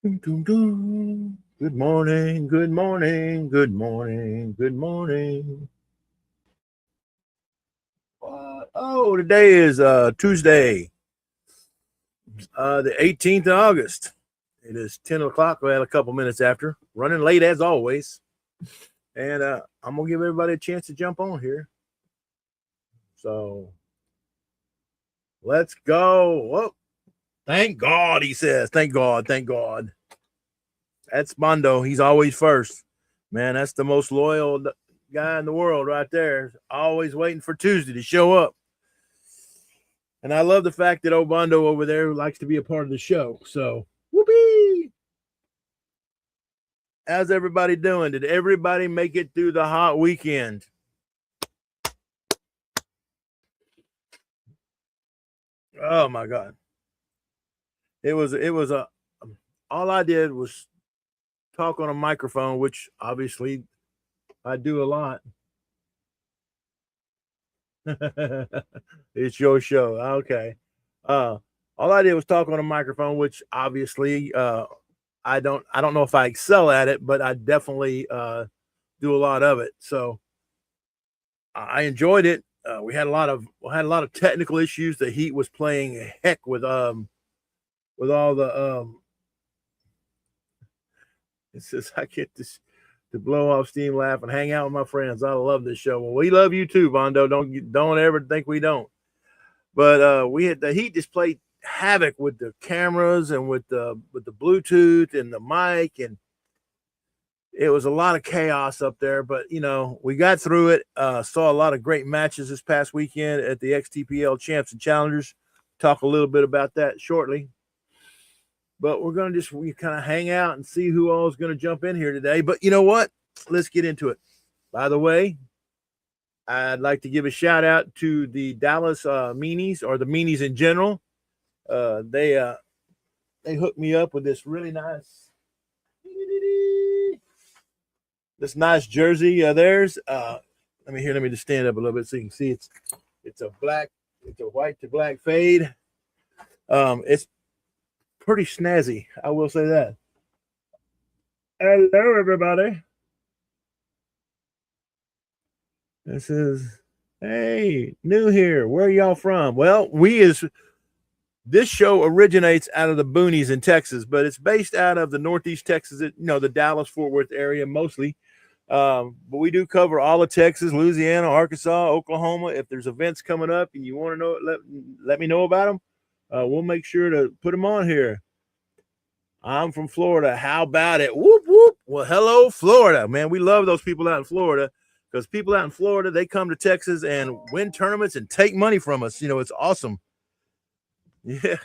Dum, dum, dum. Good morning, good morning, good morning, good morning. Oh, today is Tuesday, the 18th of August. It is 10 o'clock. We had a couple minutes after. Running late as always. And I'm going to give everybody a chance to jump on here. So let's go. Whoa. Thank God, he says. Thank God. Thank God. That's Mondo. He's always first. Man, that's the most loyal guy in the world right there. Always waiting for Tuesday to show up. And I love the fact that Obando over there likes to be a part of the show. So, whoopee! How's everybody doing? Did everybody make it through the hot weekend? Oh my God. It was a all I did was talk on a microphone, which obviously I do a lot. It's your show. Okay. Uh all I did was talk on a microphone, which obviously I don't know if I excel at it, but I definitely do a lot of it. So I enjoyed it. We had a lot of technical issues. The Heat was playing heck with all the it says I get this to blow off steam, laugh, and hang out with my friends. I love this show. Well, we love you too, Bondo. Don't ever think we don't. But we had the Heat just played havoc with the cameras and with the Bluetooth and the mic, and it was a lot of chaos up there. But we got through it. Saw a lot of great matches this past weekend at the XTPL Champs and Challengers. Talk a little bit about that shortly. But we're gonna just kind of hang out and see who all is gonna jump in here today. But you know what? Let's get into it. By the way, I'd like to give a shout out to the Dallas Meanies, or the Meanies in general. They hooked me up with this really nice jersey of theirs. Let me just stand up a little bit so you can see it's a white to black fade. It's pretty snazzy, I will say that. Hello, everybody. This is hey, new here. Where are y'all from? Well, this show originates out of the boonies in Texas, but it's based out of the Northeast Texas, the Dallas Fort Worth area mostly. But we do cover all of Texas, Louisiana, Arkansas, Oklahoma. If there's events coming up and you want to know, let me know about them. We'll make sure to put them on here. I'm from Florida. How about it? Whoop, whoop. Well, hello, Florida. Man, we love those people out in Florida, because people out in Florida, they come to Texas and win tournaments and take money from us. It's awesome. Yeah.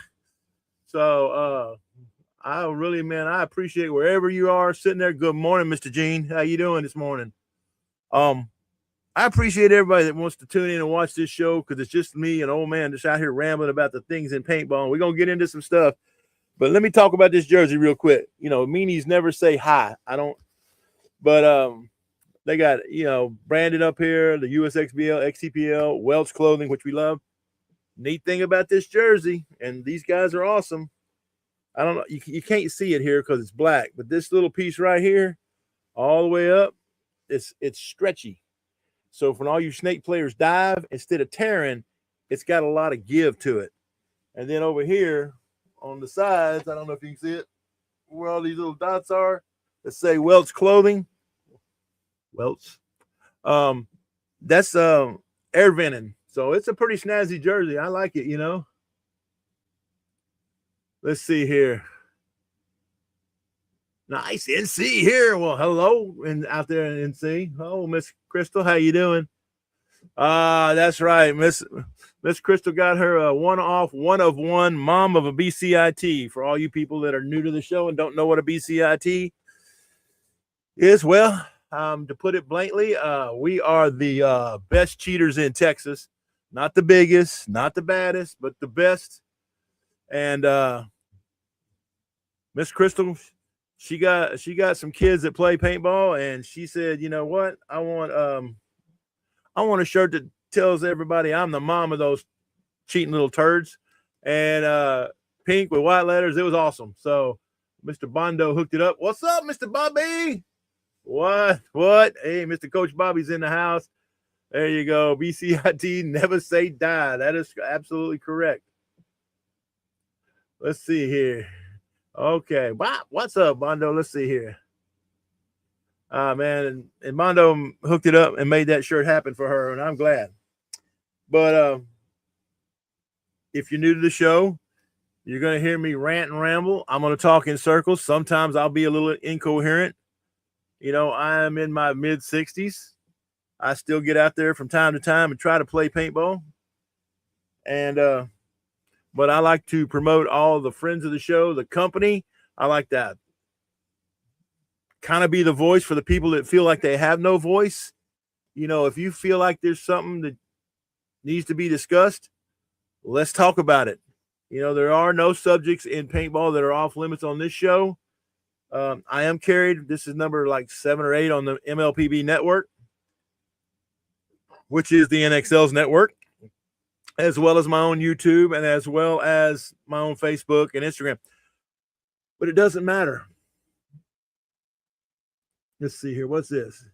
So I really, man, I appreciate wherever you are sitting there. Good morning, Mr. Gene. How you doing this morning? Um, I appreciate everybody that wants to tune in and watch this show, because it's just me, an old man, just out here rambling about the things in paintball. We're gonna get into some stuff. But let me talk about this jersey real quick. Meanies never say hi. I don't, but they got, branded up here, the USXBL, XTPL, Welch Clothing, which we love. Neat thing about this jersey, and these guys are awesome. I don't know, you can't see it here because it's black, but this little piece right here, all the way up, it's stretchy. So for all you snake players dive, instead of tearing, it's got a lot of give to it. And then over here on the sides, I don't know if you can see it, where all these little dots are, that say Welch Clothing. Welch. Um, that's air venting. So it's a pretty snazzy jersey. I like it. Let's see here. Nice NC here. Well, hello, and out there in NC. Oh, Miss Crystal, how you doing? That's right. Miss Crystal got her a one of one mom of a BCIT. For all you people that are new to the show and don't know what a BCIT is, well, to put it bluntly, we are the best cheaters in Texas. Not the biggest, not the baddest, but the best. And Miss Crystal, she got some kids that play paintball, and she said, you know what, I want a shirt that tells everybody I'm the mom of those cheating little turds, and pink with white letters. It was awesome. So Mr. Bondo hooked it up. What's up, Mr. Bobby? What? Hey, Mr. Coach Bobby's in the house. There you go. BCIT, never say die. That is absolutely correct. Let's see here. Okay. What's up, Bondo? Let's see here. Man, and Mondo hooked it up and made that shirt happen for her, and I'm glad. But if you're new to the show, you're going to hear me rant and ramble. I'm going to talk in circles. Sometimes I'll be a little incoherent. You know, I am in my mid-60s. I still get out there from time to time and try to play paintball. And but I like to promote all the friends of the show, the company. I like that. Kind of be the voice for the people that feel like they have no voice. You know, if you feel like there's something that needs to be discussed, let's talk about it. You know, there are no subjects in paintball that are off limits on this show. I am carried. This is number like 7 or 8 on the MLPB network, which is the NXL's network, as well as my own YouTube and as well as my own Facebook and Instagram. But it doesn't matter. Let's see here. What's this?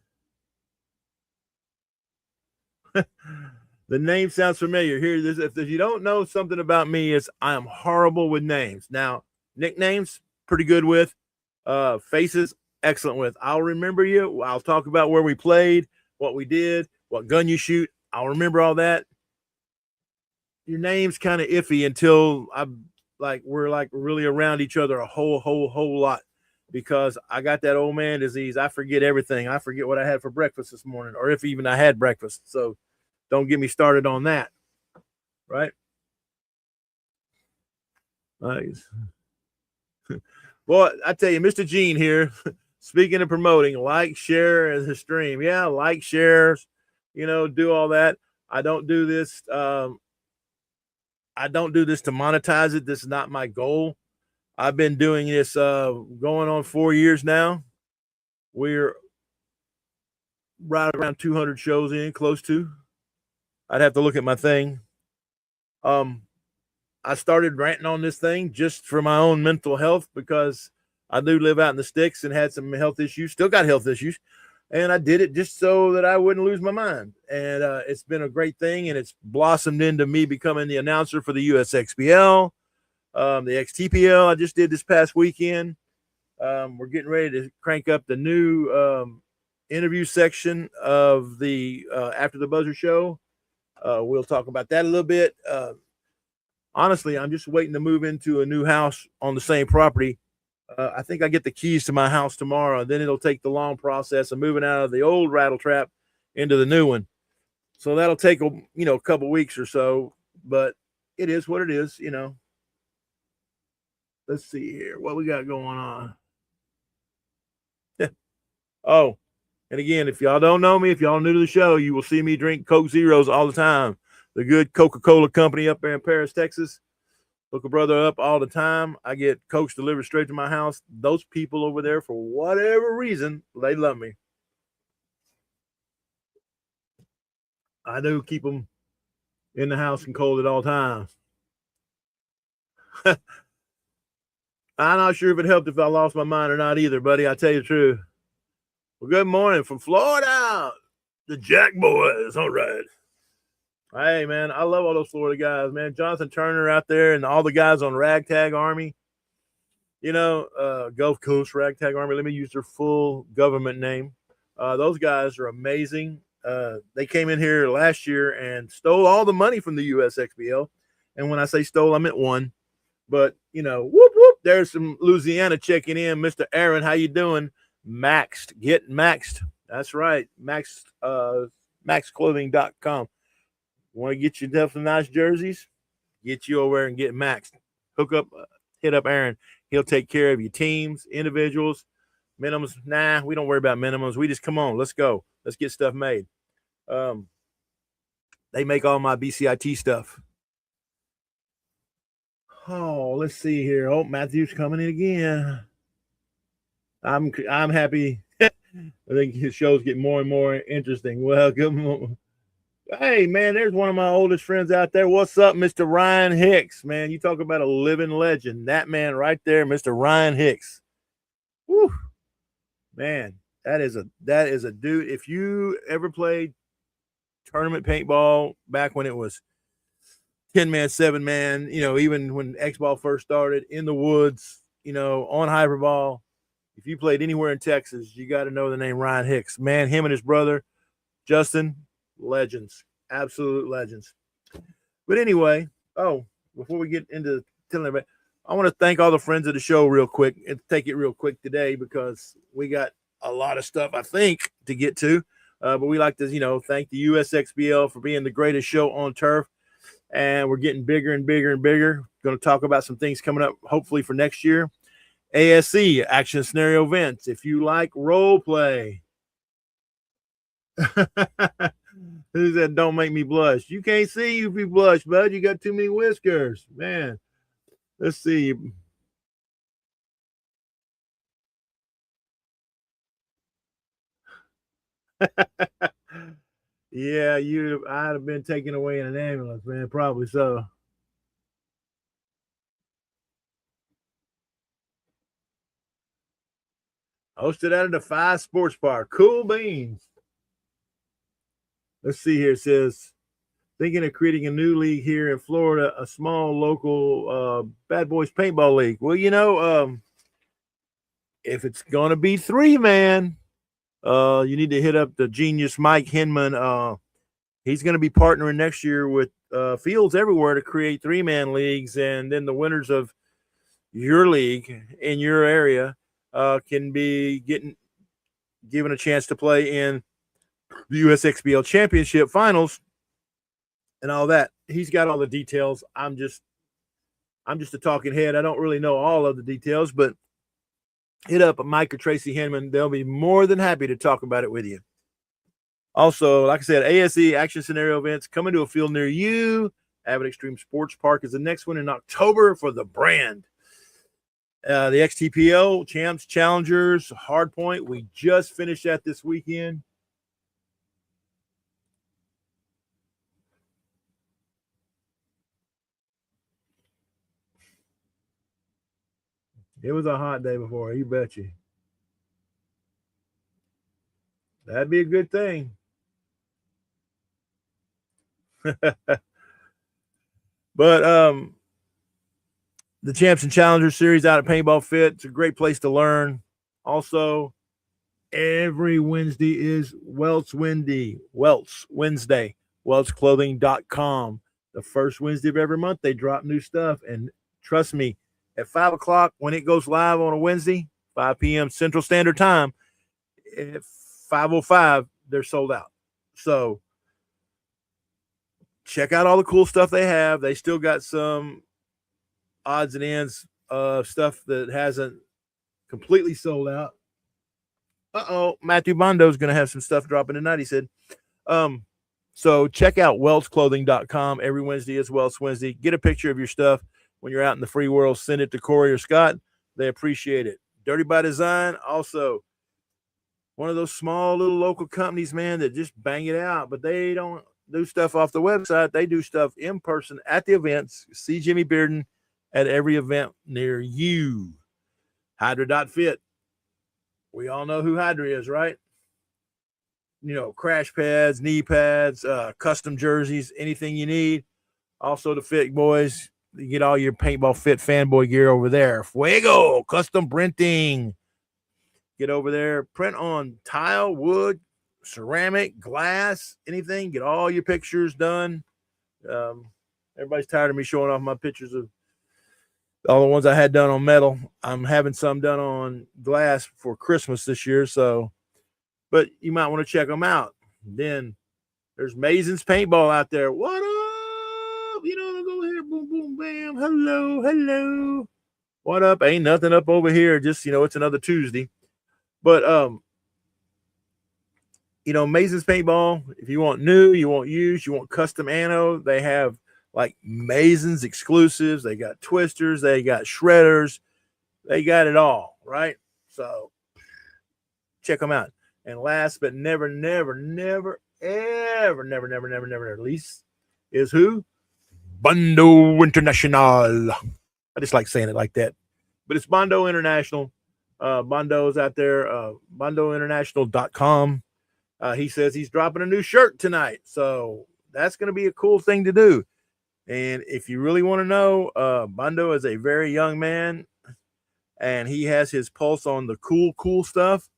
The name sounds familiar. Here, if you don't know something about me, is I am horrible with names. Now, nicknames, pretty good with. Faces, excellent with. I'll remember you. I'll talk about where we played, what we did, what gun you shoot. I'll remember all that. Your name's kind of iffy until we're like really around each other a whole lot, because I got that old man disease. I forget everything. I forget what I had for breakfast this morning, or if even I had breakfast. So don't get me started on that. Right? Nice. Boy, I tell you, Mr. Gene here, speaking of promoting, like, share the stream. Yeah, like, shares, you know, do all that. I don't do this. I don't do this to monetize it. This is not my goal. I've been doing this going on 4 years now. We're right around 200 shows in, close to. I'd have to look at my thing. I started ranting on this thing just for my own mental health, because I do live out in the sticks and had some health issues, still got health issues. And I did it just so that I wouldn't lose my mind. And it's been a great thing, and it's blossomed into me becoming the announcer for the USXPL, the XTPL I just did this past weekend. We're getting ready to crank up the new interview section of the After the Buzzer show. We'll talk about that a little bit. Honestly, I'm just waiting to move into a new house on the same property. I think I get the keys to my house tomorrow, and then it'll take the long process of moving out of the old rattle trap into the new one. So that'll take a couple weeks or so, but it is what it is, you know. Let's see here what we got going on. Oh, and again, if y'all don't know me, if y'all new to the show, you will see me drink Coke Zeros all the time. The good Coca-Cola company up there in Paris, Texas. Look a brother up all the time. I get Cokes delivered straight to my house. Those people over there, for whatever reason, they love me. I do keep them in the house and cold at all times. I'm not sure if it helped if I lost my mind or not either, buddy. I tell you the truth. Well, good morning from Florida, the Jack Boys. All right. Hey, man, I love all those Florida guys, man. Jonathan Turner out there and all the guys on Ragtag Army. You know, Gulf Coast Ragtag Army. Let me use their full government name. Those guys are amazing. They came in here last year and stole all the money from the USXPL. And when I say stole, I meant won. But, you know, whoop, whoop. There's some Louisiana checking in. Mr. Aaron, how you doing? Maxed. Get maxed. That's right. Maxed, maxclothing.com. Want to get yourself some nice jerseys? Get you over there and get maxed. Hook up, hit up Aaron. He'll take care of your teams, individuals, minimums. Nah, we don't worry about minimums. We just come on. Let's go. Let's get stuff made. They make all my BCIT stuff. Oh, let's see here. Oh, Matthew's coming in again. I'm happy. I think his shows get more and more interesting. Welcome. Hey, man, there's one of my oldest friends out there. What's up, Mr. Ryan Hicks? Man, you talk about a living legend. That man right there, Mr. Ryan Hicks. Whew, man, that is a dude. If you ever played tournament paintball back when it was 10-man, 7-man, even when X Ball first started in the woods, on Hyperball. If you played anywhere in Texas, you got to know the name Ryan Hicks. Man, him and his brother, Justin, legends, absolute legends. But anyway, before we get into telling everybody, I want to thank all the friends of the show real quick and take it real quick today because we got a lot of stuff, I think, to get to. But we like to, thank the USXBL for being the greatest show on turf. And we're getting bigger and bigger and bigger. Going to talk about some things coming up, hopefully, for next year. ASC, Action Scenario Events. If you like role play. Who said, don't make me blush? You can't see you if you blush, bud. You got too many whiskers. Man, let's see. Yeah, I'd have been taken away in an ambulance, man. Probably so. Hosted out of the 5 Sports Bar. Cool beans. Let's see here. It says, thinking of creating a new league here in Florida, a small local Bad Boys Paintball League. Well, if it's going to be 3-man, you need to hit up the genius Mike Hinman. He's going to be partnering next year with Fields Everywhere to create 3-man leagues, and then the winners of your league in your area can be given a chance to play in the USXBL Championship Finals and all that. He's got all the details. I'm just a talking head. I don't really know all of the details, but hit up Mike or Tracy Hinman. They'll be more than happy to talk about it with you. Also, like I said, ASE, Action Scenario Events, coming to a field near you. Avid Extreme Sports Park is the next one in October for the brand. The XTPL, Champs, Challengers, Hardpoint. We just finished that this weekend. It was a hot day before, you bet you. That'd be a good thing. But the Champs and Challengers series out at Paintball Fit, it's a great place to learn. Also, every Wednesday is Welts Wednesday, weltsclothing.com. The first Wednesday of every month, they drop new stuff. And trust me, at 5 o'clock, when it goes live on a Wednesday, 5 p.m. Central Standard Time, at 5:05, they're sold out. So check out all the cool stuff they have. They still got some odds and ends of stuff that hasn't completely sold out. Matthew Bondo is going to have some stuff dropping tonight, he said. So check out weltsclothing.com. Every Wednesday is Welts Wednesday. Get a picture of your stuff when you're out in the free world. Send it to Corey or Scott. They appreciate it. Dirty by Design, also one of those small little local companies, man, that just bang it out, but they don't do stuff off the website. They do stuff in person at the events. See Jimmy Bearden at every event near you. Hydra.fit. We all know who Hydra is, right? Crash pads, knee pads, custom jerseys, anything you need. Also the Fit Boys. You get all your Paintball Fit fanboy gear over there. Fuego, custom printing. Get over there, print on tile, wood, ceramic, glass, anything. Get all your pictures done. Everybody's tired of me showing off my pictures of all the ones I had done on metal. I'm having some done on glass for Christmas this year. But you might want to check them out. Then there's Mason's Paintball out there. What up? Go here, boom, boom, bam. Hello. What up? Ain't nothing up over here. Just, it's another Tuesday. But, Mason's Paintball, if you want new, you want used, you want custom anno, they have like Mason's exclusives. They got twisters. They got shredders. They got it all, right? So check them out. And last but never least is who? Bondo International. I just like saying it like that. But it's Bondo International. Bondo's out there, bondointernational.com. He says he's dropping a new shirt tonight. So that's going to be a cool thing to do. And if you really want to know, Bondo is a very young man and he has his pulse on the cool stuff.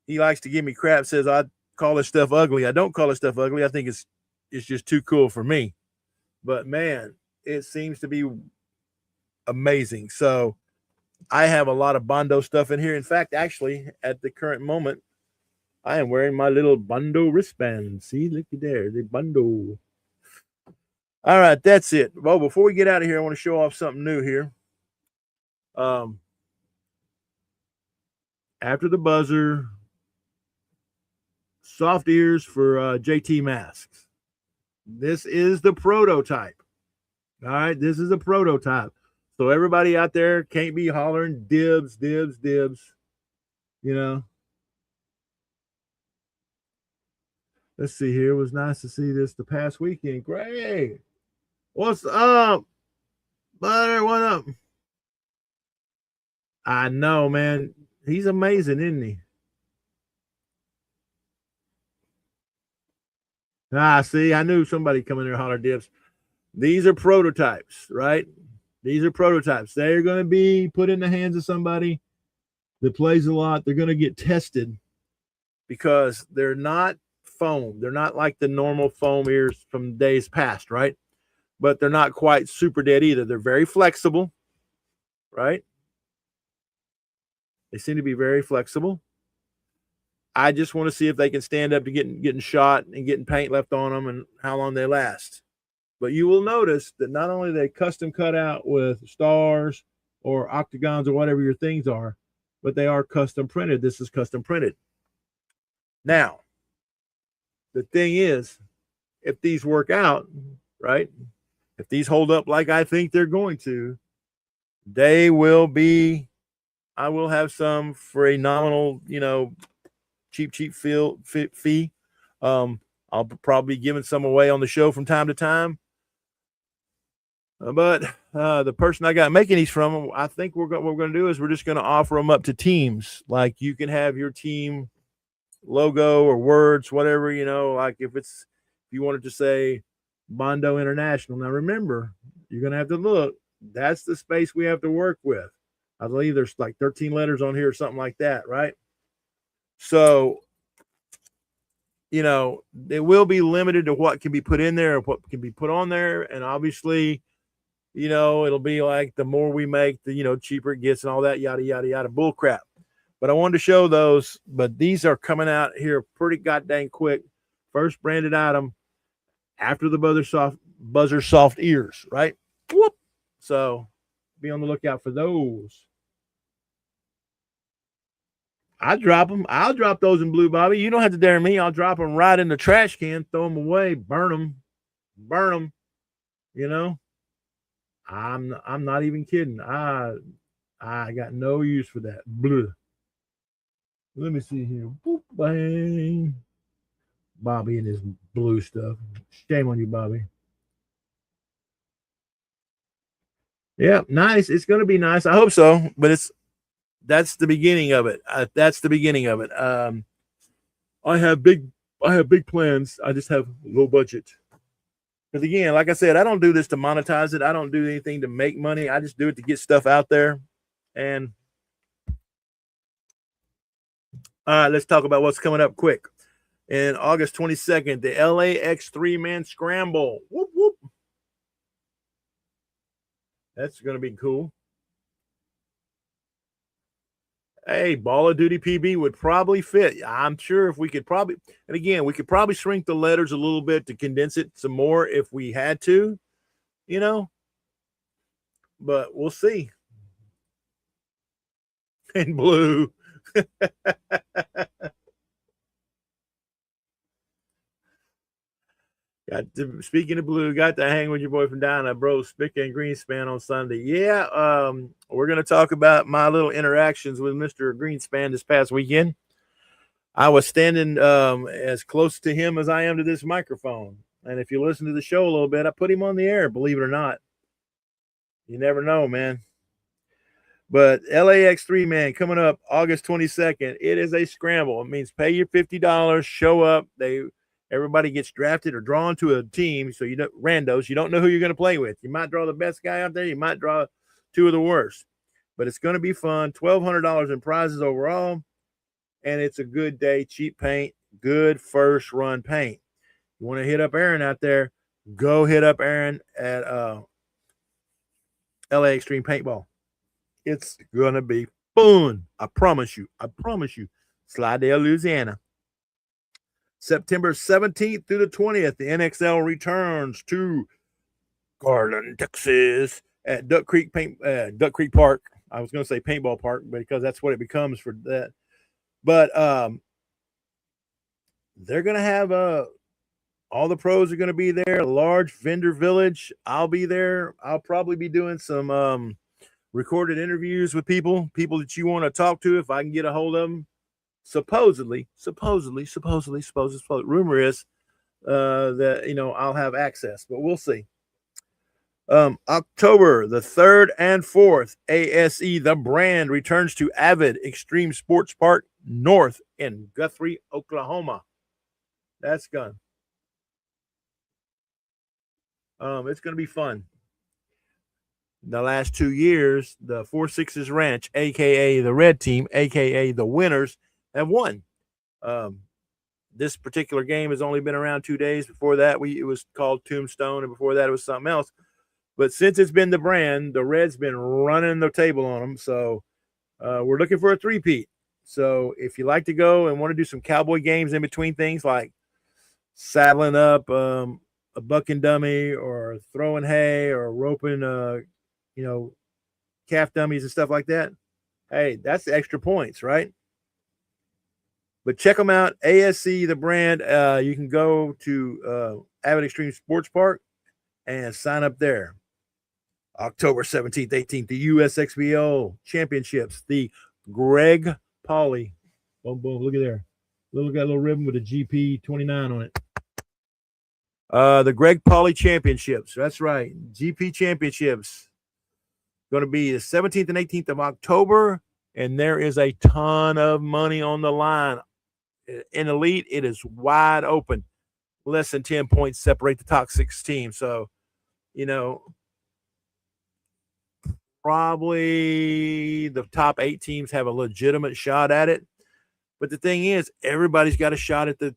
He likes to give me crap, says I call this stuff ugly. I don't call this stuff ugly. I think it's just too cool for me. But man, it seems to be amazing. So I have a lot of Bondo stuff in here. In fact, actually, at the current moment, I am wearing my little Bondo wristband. See, looky there, the Bondo. All right, that's it. Well, before we get out of here, I want to show off something new here. After the buzzer, soft ears for JT masks. This is the prototype. All right, this is a prototype. So everybody out there can't be hollering dibs. You know. Let's see here. It was nice to see this the past weekend. Great. What's up, Butter? What up? I know, man. He's amazing, isn't he? See, I knew somebody coming there holler dibs. These are prototypes, right? These are prototypes. They're going to be put in the hands of somebody that plays a lot. They're going to get tested because they're not foam. They're not like the normal foam ears from days past, right? But they're not quite super dead either. They're very flexible, right? They seem to be very flexible. I just want to see if they can stand up to getting shot and getting paint left on them and how long they last. But you will notice that not only are they custom cut out with stars or octagons or whatever your things are, but they are custom printed. This is custom printed. Now, the thing is, if these work out, right? If these hold up like I think they're going to, they will be, I will have some for a nominal, cheap fee. I'll probably be giving some away on the show from time to time. But the person I got making these from, I think what we're going to do is we're just going to offer them up to teams. Like you can have your team logo or words, whatever, like if you wanted to say Bondo International. Now remember, you're going to have to look. That's the space we have to work with. I believe there's like 13 letters on here or something like that, right? So, it will be limited to what can be put in there or what can be put on there. And obviously, it'll be like the more we make, the, cheaper it gets and all that, yada, yada, yada, bull crap. But I wanted to show those, but these are coming out here pretty goddamn quick. First branded item after the buzzer soft ears, right? Whoop. So be on the lookout for those. I drop them. I'll drop those in blue, Bobby. You don't have to dare me. I'll drop them right in the trash can, throw them away, burn them. I'm not even kidding. I got no use for that. Blue. Let me see here. Boop, bang. Bobby and his blue stuff. Shame on you, Bobby. Yeah, nice. It's going to be nice. I hope so. But that's the beginning of it. That's the beginning of it. I have big plans. I just have low budget. Because again, like I said, I don't do this to monetize it. I don't do anything to make money. I just do it to get stuff out there. And all right, let's talk about what's coming up quick. In August 22nd, the LAX 3-man scramble. Whoop, whoop. That's going to be cool. Hey, Ball of Duty PB would probably fit. I'm sure if we could probably, and again, we could probably shrink the letters a little bit to condense it some more if we had to, but we'll see. In blue. Speaking of blue, got to hang with your boy from down at Bro Spick and Greenspan on Sunday. Yeah, we're going to talk about my little interactions with Mr. Greenspan this past weekend. I was standing as close to him as I am to this microphone. And if you listen to the show a little bit, I put him on the air, believe it or not. You never know, man. But LAX3, man, coming up August 22nd, it is a scramble. It means pay your $50, show up. Everybody gets drafted or drawn to a team. So you know, randos, you don't know who you're going to play with. You might draw the best guy out there. You might draw two of the worst. But it's going to be fun. $1,200 in prizes overall. And it's a good day. Cheap paint, good first run paint. You want to hit up Aaron out there, go hit up Aaron at LA Extreme Paintball. It's going to be fun. I promise you. I promise you. Slidell, Louisiana. September 17th through the 20th, the NXL returns to Garland, Texas at Duck Creek Park. I was going to say Paintball Park because that's what it becomes for that. But they're going to have all the pros are going to be there. A large vendor village. I'll be there. I'll probably be doing some recorded interviews with people that you want to talk to if I can get a hold of them. Supposedly, rumor is that, you know, I'll have access, but we'll see. October the 3rd and 4th, ASE, the brand, returns to Avid Extreme Sports Park North in Guthrie, Oklahoma. That's gone. It's going to be fun. The last 2 years, the 4-6's Ranch, aka the Red Team, aka the winners, have won. This particular game has only been around 2 days. Before that, it was called Tombstone, and before that, it was something else. But since it's been the brand, the Reds been running the table on them. So we're looking for a three-peat. So if you like to go and want to do some cowboy games in between things like saddling up a bucking dummy or throwing hay or roping, calf dummies and stuff like that, hey, that's the extra points, right? But check them out. ASC, the brand. You can go to Avid Extreme Sports Park and sign up there. October 17th, 18th, the USXBO Championships. The Greg Pauly. Boom, boom. Look at there. Got a little ribbon with a GP 29 on it. The Greg Pauly Championships. That's right. GP Championships. Going to be the 17th and 18th of October. And there is a ton of money on the line. In Elite, it is wide open. Less than 10 points separate the top 6 teams. So, probably the top 8 teams have a legitimate shot at it. But the thing is, everybody's got a shot at the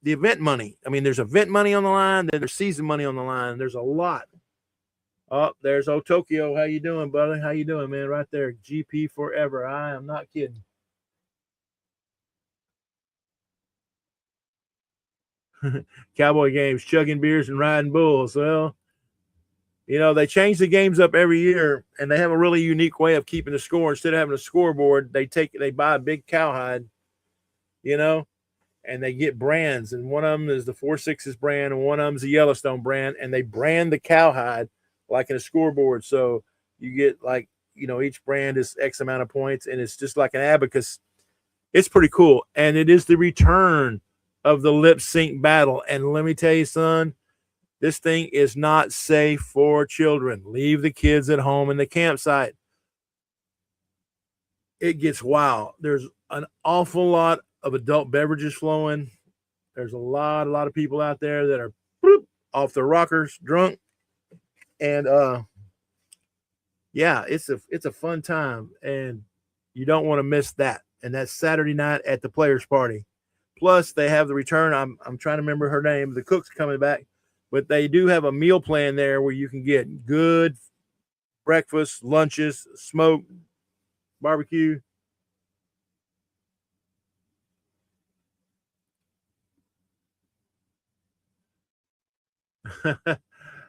event money. I mean, there's event money on the line. Then there's season money on the line. There's a lot. Oh, there's Tokyo. How you doing, buddy? How you doing, man? Right there. GP forever. I am not kidding. Cowboy games, chugging beers and riding bulls. Well, they change the games up every year, and they have a really unique way of keeping the score. Instead of having a scoreboard, they buy a big cowhide, and they get brands. And one of them is the 4-6's brand, and one of them is the Yellowstone brand, and they brand the cowhide like in a scoreboard. So you get each brand is X amount of points, and it's just like an abacus. It's pretty cool. And it is the return of the lip sync battle. And let me tell you, son, this thing is not safe for children. Leave the kids at home in the campsite. It gets wild. There's an awful lot of adult beverages flowing. There's a lot of people out there that are off their rockers, drunk. And it's a fun time, and you don't want to miss that. And that's Saturday night at the Players Party. Plus, they have the return. I'm trying to remember her name. The cook's coming back, but they do have a meal plan there where you can get good breakfast, lunches, smoke, barbecue.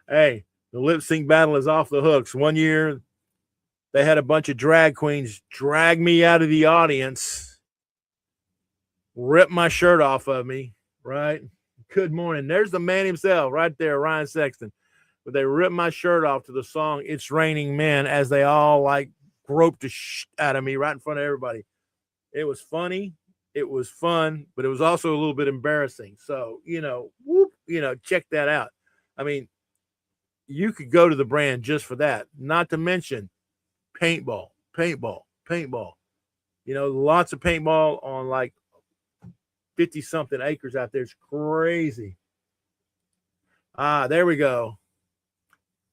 Hey, the lip sync battle is off the hooks. One year, they had a bunch of drag queens drag me out of the audience, rip my shirt off of me, right? Good morning. There's the man himself right there, Ryan Sexton. But they ripped my shirt off to the song It's Raining Men as they all groped the shit out of me right in front of everybody. It was funny. It was fun, but it was also a little bit embarrassing. So, check that out. I mean, you could go to the brand just for that, not to mention Paintball. paintball. Lots of paintball on like 50 something acres out there. It's crazy. There we go.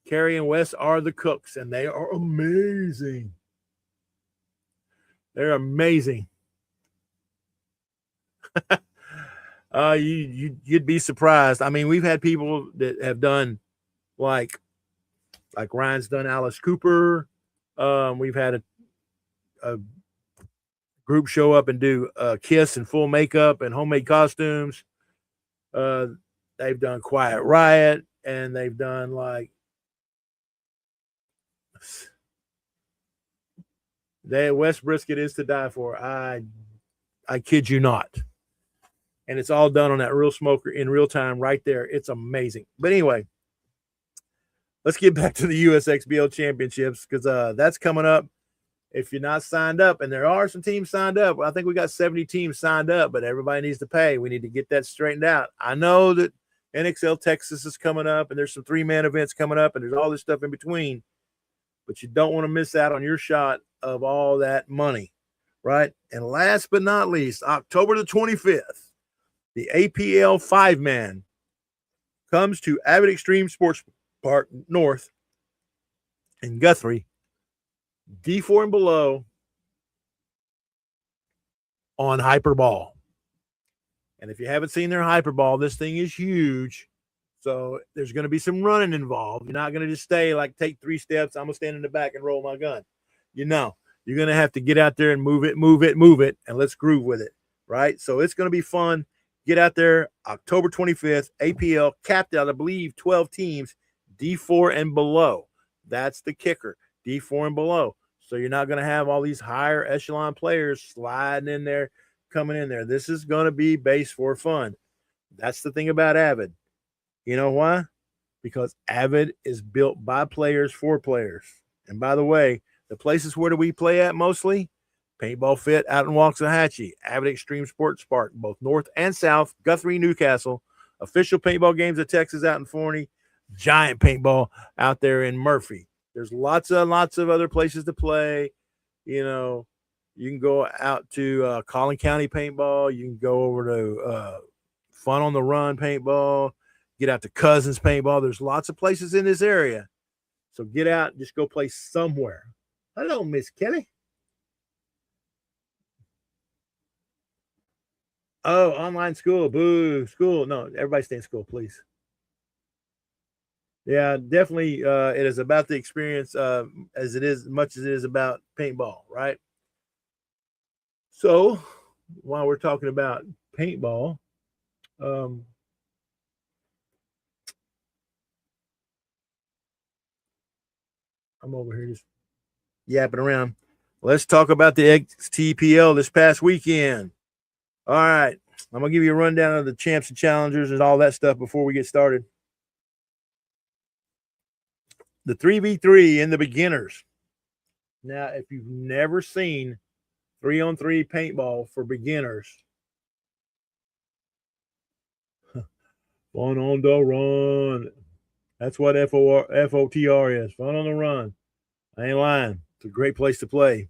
Carrie and Wes are the cooks, and they are amazing. They're amazing. You'd be surprised. I mean, we've had people that have done like Ryan's done Alice Cooper. We've had a group show up and do Kiss and full makeup and homemade costumes. They've done Quiet Riot, and they've done like West Brisket is to die for. I kid you not. And it's all done on that real smoker in real time right there. It's amazing. But anyway, let's get back to the USXBL championships because that's coming up. If you're not signed up, and there are some teams signed up, I think we got 70 teams signed up, but everybody needs to pay. We need to get that straightened out. I know that NXL Texas is coming up, and there's some 3-man events coming up, and there's all this stuff in between. But you don't want to miss out on your shot of all that money, right? And last but not least, October the 25th, the APL 5-man comes to Avid Extreme Sports Park North in Guthrie, D4 and below on Hyperball. And if you haven't seen their Hyperball, this thing is huge. So there's going to be some running involved. You're not going to just stay like take 3 steps. I'm going to stand in the back and roll my gun. You're going to have to get out there and move it, and let's groove with it, right? So it's going to be fun. Get out there October 25th, APL, capped out, I believe, 12 teams, D4 and below. That's the kicker, D4 and below. So you're not going to have all these higher echelon players sliding in there, coming in there. This is going to be based for fun. That's the thing about Avid. You know why? Because Avid is built by players for players. And by the way, the places where do we play at mostly? Paintball Fit out in Waxahachie, Avid Extreme Sports Park, both north and south, Guthrie, Newcastle, official paintball games of Texas out in Forney, giant paintball out there in Murphy. There's lots of other places to play. You can go out to Collin County Paintball. You can go over to Fun on the Run Paintball. Get out to Cousins Paintball. There's lots of places in this area. So get out and just go play somewhere. Hello, Miss Kelly. Oh, online school. Boo. School. No, everybody stay in school, please. Yeah, definitely. It is about the experience as much as it is about paintball, right? So while we're talking about paintball, I'm over here just yapping around. Let's talk about the XTPL this past weekend. All right. I'm going to give you a rundown of the champs and challengers and all that stuff before we get started. The 3v3 in the beginners. Now, if you've never seen 3-on-3 paintball for beginners, fun on the run. That's what FOTR is. Fun on the run. I ain't lying. It's a great place to play.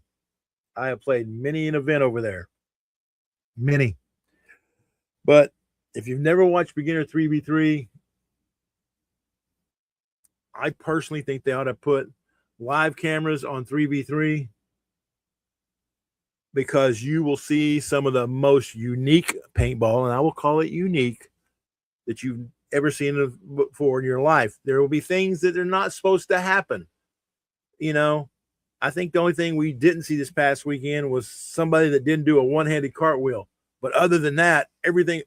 I have played many an event over there. Many. But if you've never watched beginner 3v3, I personally think they ought to put live cameras on 3v3 because you will see some of the most unique paintball, and I will call it unique, that you've ever seen before in your life. There will be things that are not supposed to happen. I think the only thing we didn't see this past weekend was somebody that didn't do a one-handed cartwheel. But other than that, everything,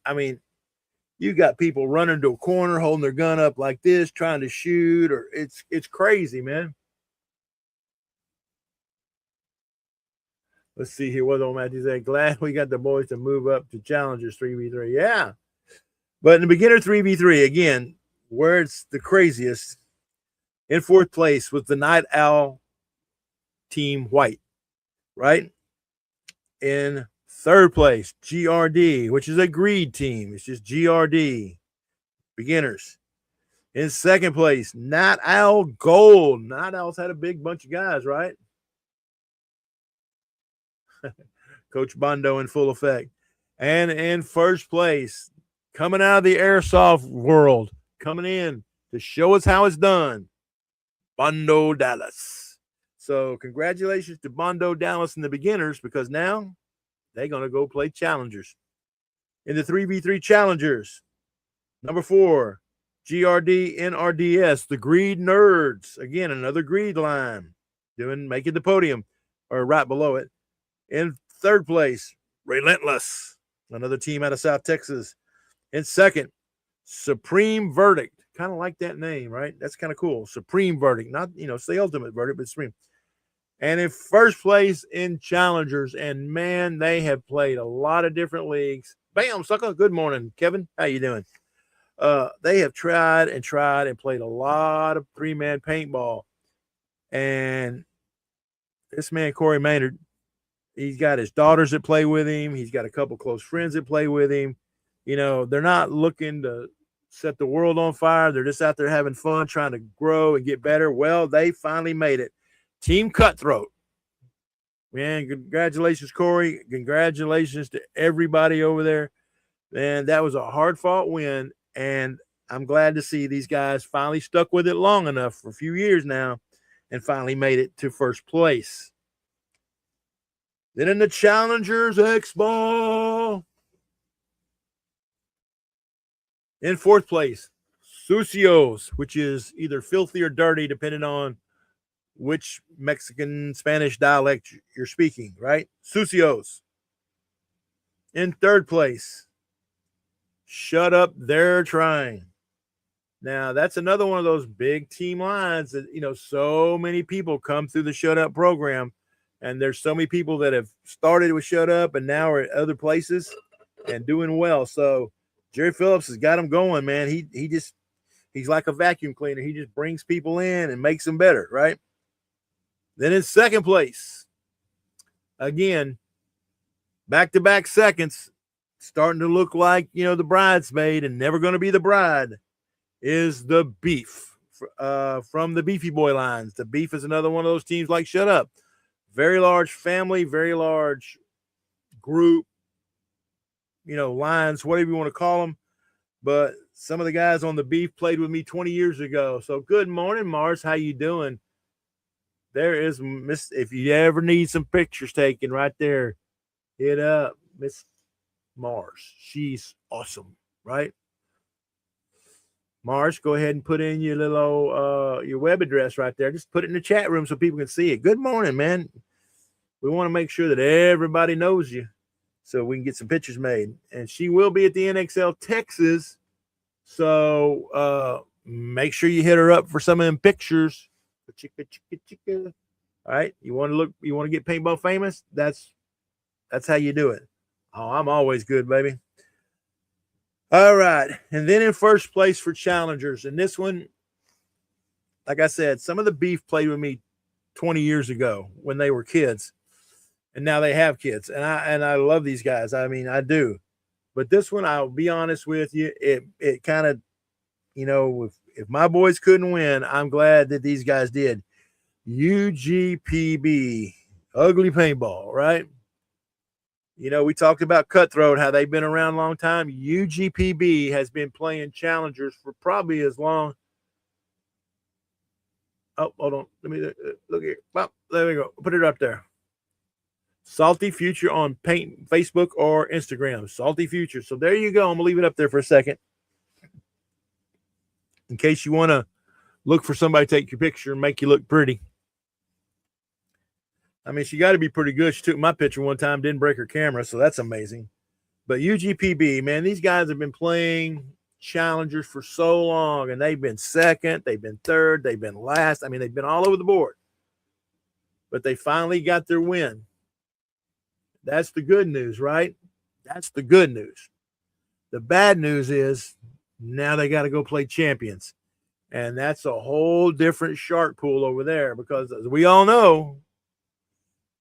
you got people running to a corner, holding their gun up like this, trying to shoot, or it's crazy, man. Let's see here. What old Matthew said. Glad we got the boys to move up to challengers 3v3. Yeah. But in the beginner 3v3, again, where it's the craziest, in 4th place was the Night Owl Team White, right? In 3rd place, GRD, which is a greed team. It's just GRD, beginners. In 2nd place, Night Owl Gold. Night Owl's had a big bunch of guys, right? Coach Bondo in full effect. And in first place, coming out of the airsoft world, coming in to show us how it's done, Bondo Dallas. So congratulations to Bondo Dallas and the beginners, because now they're going to go play challengers. In the 3v3 challengers, number 4, GRD NRDS, the Greed Nerds. Again, another Greed line, making the podium, or right below it. In third place, Relentless, another team out of South Texas. In second, Supreme Verdict. Kind of like that name, right? That's kind of cool. Supreme Verdict. Not, it's the ultimate verdict, but Supreme. And in first place in challengers, and man, they have played a lot of different leagues. Bam, sucker. Good morning, Kevin. How you doing? They have tried and played a lot of 3-man paintball. And this man, Corey Maynard, he's got his daughters that play with him. He's got a couple close friends that play with him. They're not looking to set the world on fire. They're just out there having fun, trying to grow and get better. Well, they finally made it. Team Cutthroat. Man, congratulations, Corey. Congratulations to everybody over there. Man, that was a hard-fought win, and I'm glad to see these guys finally stuck with it long enough for a few years now and finally made it to first place. Then in the Challengers X-Ball, in fourth place, Sucios, which is either filthy or dirty, depending on which Mexican Spanish dialect you're speaking, right? Sucios. In third place, Shut Up, They're Trying. Now, that's another one of those big team lines that, so many people come through the Shut Up program, and there's so many people that have started with Shut Up and now are at other places and doing well. So Jerry Phillips has got them going, man. He's like a vacuum cleaner. He just brings people in and makes them better, right? Then in second place, again, back-to-back seconds, starting to look like, the bridesmaid and never going to be the bride, is the Beef from the Beefy Boy lines. The Beef is another one of those teams like Shut Up. Very large family, very large group, lines, whatever you want to call them. But some of the guys on the Beef played with me 20 years ago. So good morning, Mars. How you doing? There is if you ever need some pictures taken right there, hit up Miss Mars. She's awesome, right? Mars, go ahead and put in your little your web address right there. Just put it in the chat room so people can see it. Good morning, man. We want to make sure that everybody knows you so we can get some pictures made. And she will be at the NXL Texas. So make sure you hit her up for some of them pictures. All right. You want to get paintball famous? That's how you do it. Oh, I'm always good, baby. All right. And then in first place for challengers. And this one, like I said, some of the Beef played with me 20 years ago when they were kids. And now they have kids. And I love these guys. I mean, I do. But this one, I'll be honest with you, it kind of, if my boys couldn't win, I'm glad that these guys did. UGPB, Ugly Paintball, right? We talked about Cutthroat, how they've been around a long time. UGPB has been playing challengers for probably as long. Oh, hold on. Let me look here. Well, there we go. Put it up there. Salty Future on Facebook or Instagram. Salty Future. So there you go. I'm going to leave it up there for a second. In case you want to look for somebody to take your picture and make you look pretty. I mean, she got to be pretty good. She took my picture one time, didn't break her camera, so that's amazing. But UGPB, man, these guys have been playing challengers for so long, and they've been second, they've been third, they've been last. I mean, they've been all over the board. But they finally got their win. That's the good news, right? That's the good news. The bad news is now they got to go play champions. And that's a whole different shark pool over there because, as we all know,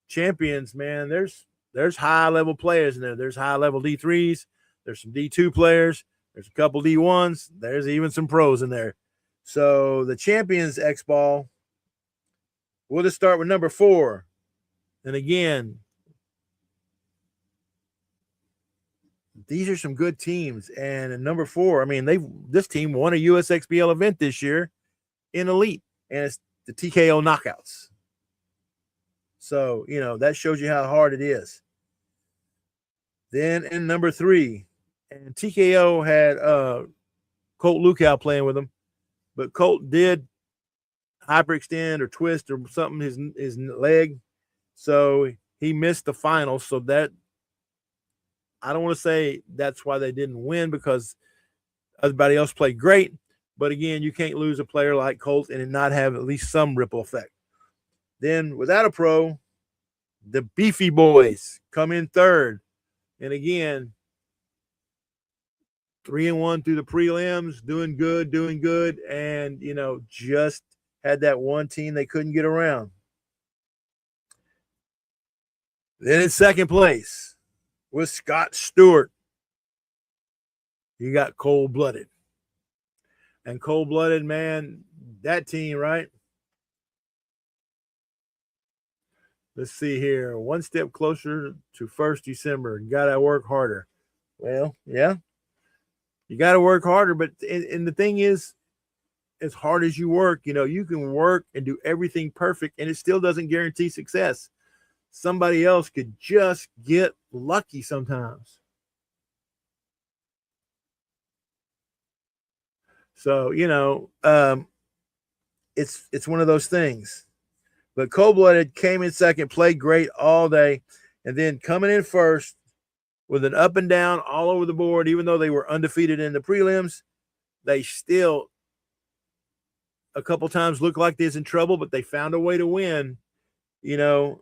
champions, man, there's high-level players in there. There's high-level D3s. There's some D2 players. There's a couple D1s. There's even some pros in there. So the Champions X-Ball, we'll just start with number 4. And again, these are some good teams. And at number 4, I mean, this team won a USXBL event this year in Elite, and it's the TKO knockouts. So, that shows you how hard it is. Then in number 3, and TKO had Colt Lukow playing with him, but Colt did hyperextend or twist or something his leg, so he missed the final. So that, I don't want to say that's why they didn't win, because everybody else played great. But again, you can't lose a player like Colt and not have at least some ripple effect. Then without a pro, the Beefy Boys come in third. And again, 3-1 through the prelims, doing good. And, just had that one team they couldn't get around. Then in second place with Scott Stewart, you got Cold Blooded. And Cold Blooded, man, that team, right? Let's see here. One step closer to 1st December. Got to work harder. Well, yeah. You got to work harder. But and the thing is, as hard as you work, you can work and do everything perfect, and it still doesn't guarantee success. Somebody else could just get lucky sometimes. So, it's one of those things. But Cold-Blooded came in second, played great all day, and then coming in first with an up and down all over the board, even though they were undefeated in the prelims, they still a couple times looked like they was in trouble, but they found a way to win, and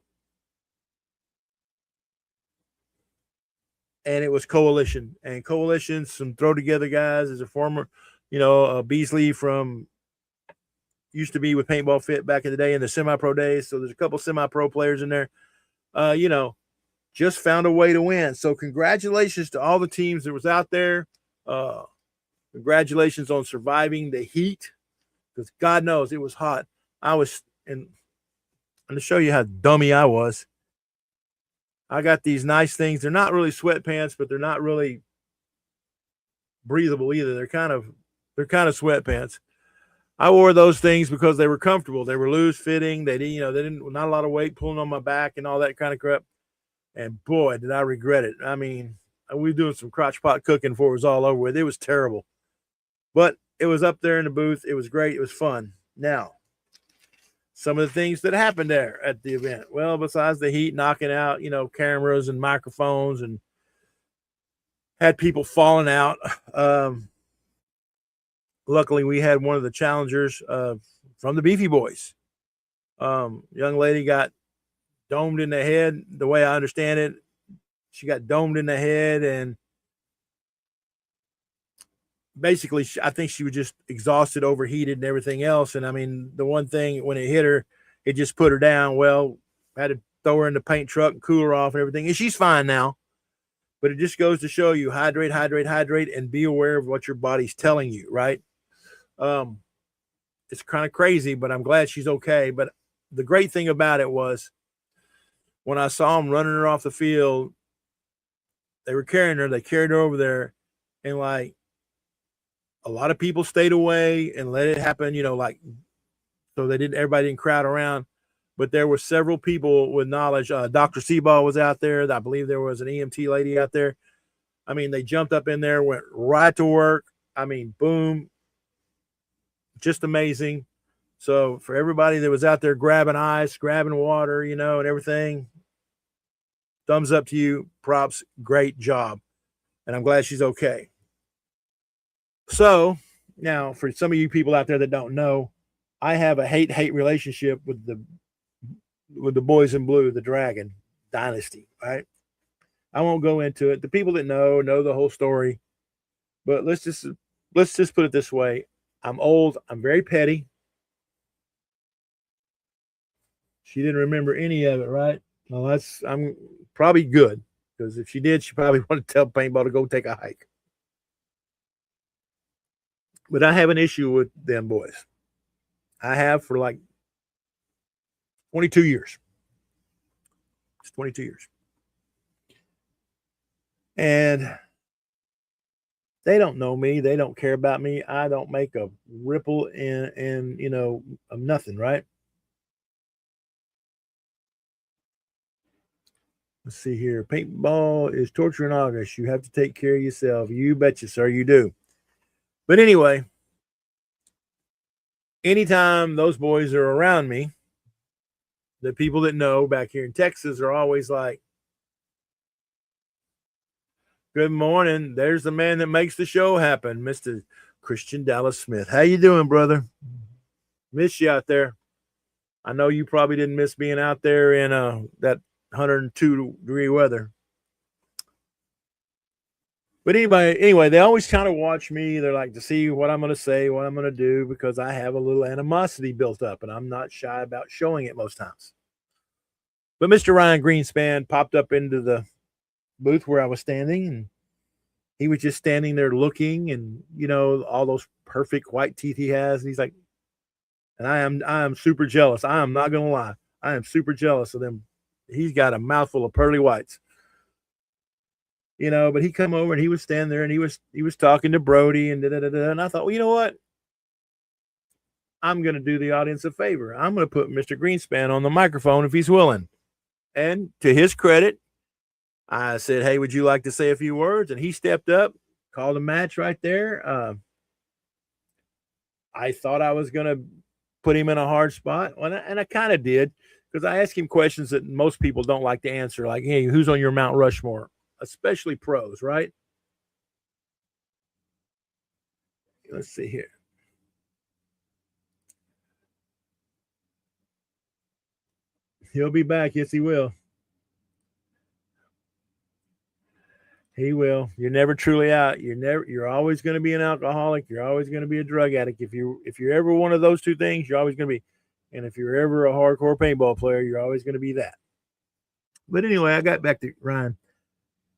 it was Coalition. And Coalition, some throw together guys, as a former, Beasley from used to be with Paintball Fit back in the day in the semi-pro days. So there's a couple semi-pro players in there, just found a way to win. So congratulations to all the teams that was out there. Congratulations on surviving the heat, because God knows it was hot. And to show you how dummy I was, I got these nice things. They're not really sweatpants, but they're not really breathable either. They're kind of sweatpants. I wore those things because they were comfortable. They were loose fitting. They didn't not a lot of weight pulling on my back and all that kind of crap. And boy, did I regret it. I mean, we were doing some crotch pot cooking before it was all over with. It was terrible, but it was up there in the booth. It was great. It was fun. Now, some of the things that happened there at the event. Well, besides the heat knocking out, cameras and microphones, and had people falling out. Luckily, we had one of the challengers from the Beefy Boys. Young lady got domed in the head. The way I understand it, she got domed in the head, and basically, I think she was just exhausted, overheated, and everything else. And I mean, the one thing, when it hit her, it just put her down. Well, I had to throw her in the paint truck and cool her off and everything. And she's fine now. But it just goes to show you, hydrate, and be aware of what your body's telling you, right? It's kind of crazy, but I'm glad she's okay. But the great thing about it was, when I saw them running her off the field, they were carrying her. They carried her over there, and like a lot of people stayed away and let it happen, so everybody didn't crowd around. But there were several people with knowledge. Dr. Seaball was out there. I believe there was an EMT lady out there. I mean, they jumped up in there, went right to work. I mean, boom. Just amazing. So for everybody that was out there grabbing ice, grabbing water, and everything, thumbs up to you. Props. Great job. And I'm glad she's okay. So now, for some of you people out there that don't know, I have a hate relationship with the boys in blue, the Dragon Dynasty, right? I won't go into it. The people that know the whole story. But let's just put it this way. I'm old. I'm very petty. She didn't remember any of it, right? Well, I'm probably good, because if she did, she probably wanted to tell Paintball to go take a hike. But I have an issue with them boys. I have for like 22 years. It's 22 years. And They don't know me. They don't care about me. I don't make a ripple in of nothing, right? Let's see here. Paintball is torture in August. You have to take care of yourself. You betcha, sir. You do. But anyway, anytime those boys are around me, the people that know back here in Texas are always like, "Good morning. There's the man that makes the show happen, Mr. Christian Dallas Smith. How you doing, brother? Miss you out there. I know you probably didn't miss being out there in that 102-degree weather." But anyway, they always kind of watch me. They're like to see what I'm going to say, what I'm going to do, because I have a little animosity built up, and I'm not shy about showing it most times. But Mr. Ryan Greenspan popped up into the booth where I was standing, and he was just standing there looking, and all those perfect white teeth he has, and he's like, and I am super jealous. I am not going to lie. I am super jealous of them. He's got a mouthful of pearly whites. But he come over and he was standing there and he was talking to Brody and and I thought, well, you know what? I'm going to do the audience a favor. I'm going to put Mr. Greenspan on the microphone if he's willing. And to his credit, I said, "Hey, would you like to say a few words?" And he stepped up, called a match right there. I thought I was going to put him in a hard spot, and I kind of did, because I asked him questions that most people don't like to answer, like, "Hey, who's on your Mount Rushmore?" Especially pros, right? Let's see here. He'll be back. Yes, he will. He will. You're never truly out. You're always going to be an alcoholic. You're always going to be a drug addict. If you're ever one of those two things, you're always going to be. And if you're ever a hardcore paintball player, you're always going to be that. But anyway, I got back to Ryan.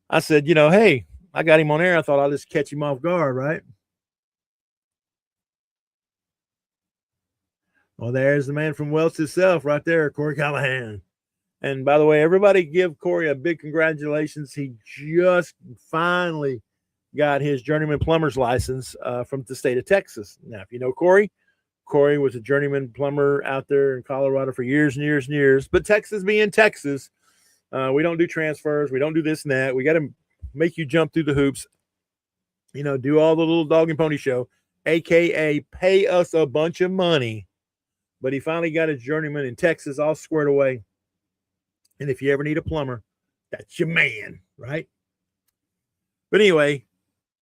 I said, hey, I got him on air. I thought I'll just catch him off guard, right? Well, there's the man from Welch himself right there, Corey Callahan. And by the way, everybody give Corey a big congratulations. He just finally got his journeyman plumber's license from the state of Texas. Now, if you know Corey was a journeyman plumber out there in Colorado for years and years and years. But Texas being Texas, we don't do transfers. We don't do this and that. We got to make you jump through the hoops, do all the little dog and pony show, a.k.a. pay us a bunch of money. But he finally got his journeyman in Texas all squared away. And if you ever need a plumber, that's your man, right? But anyway,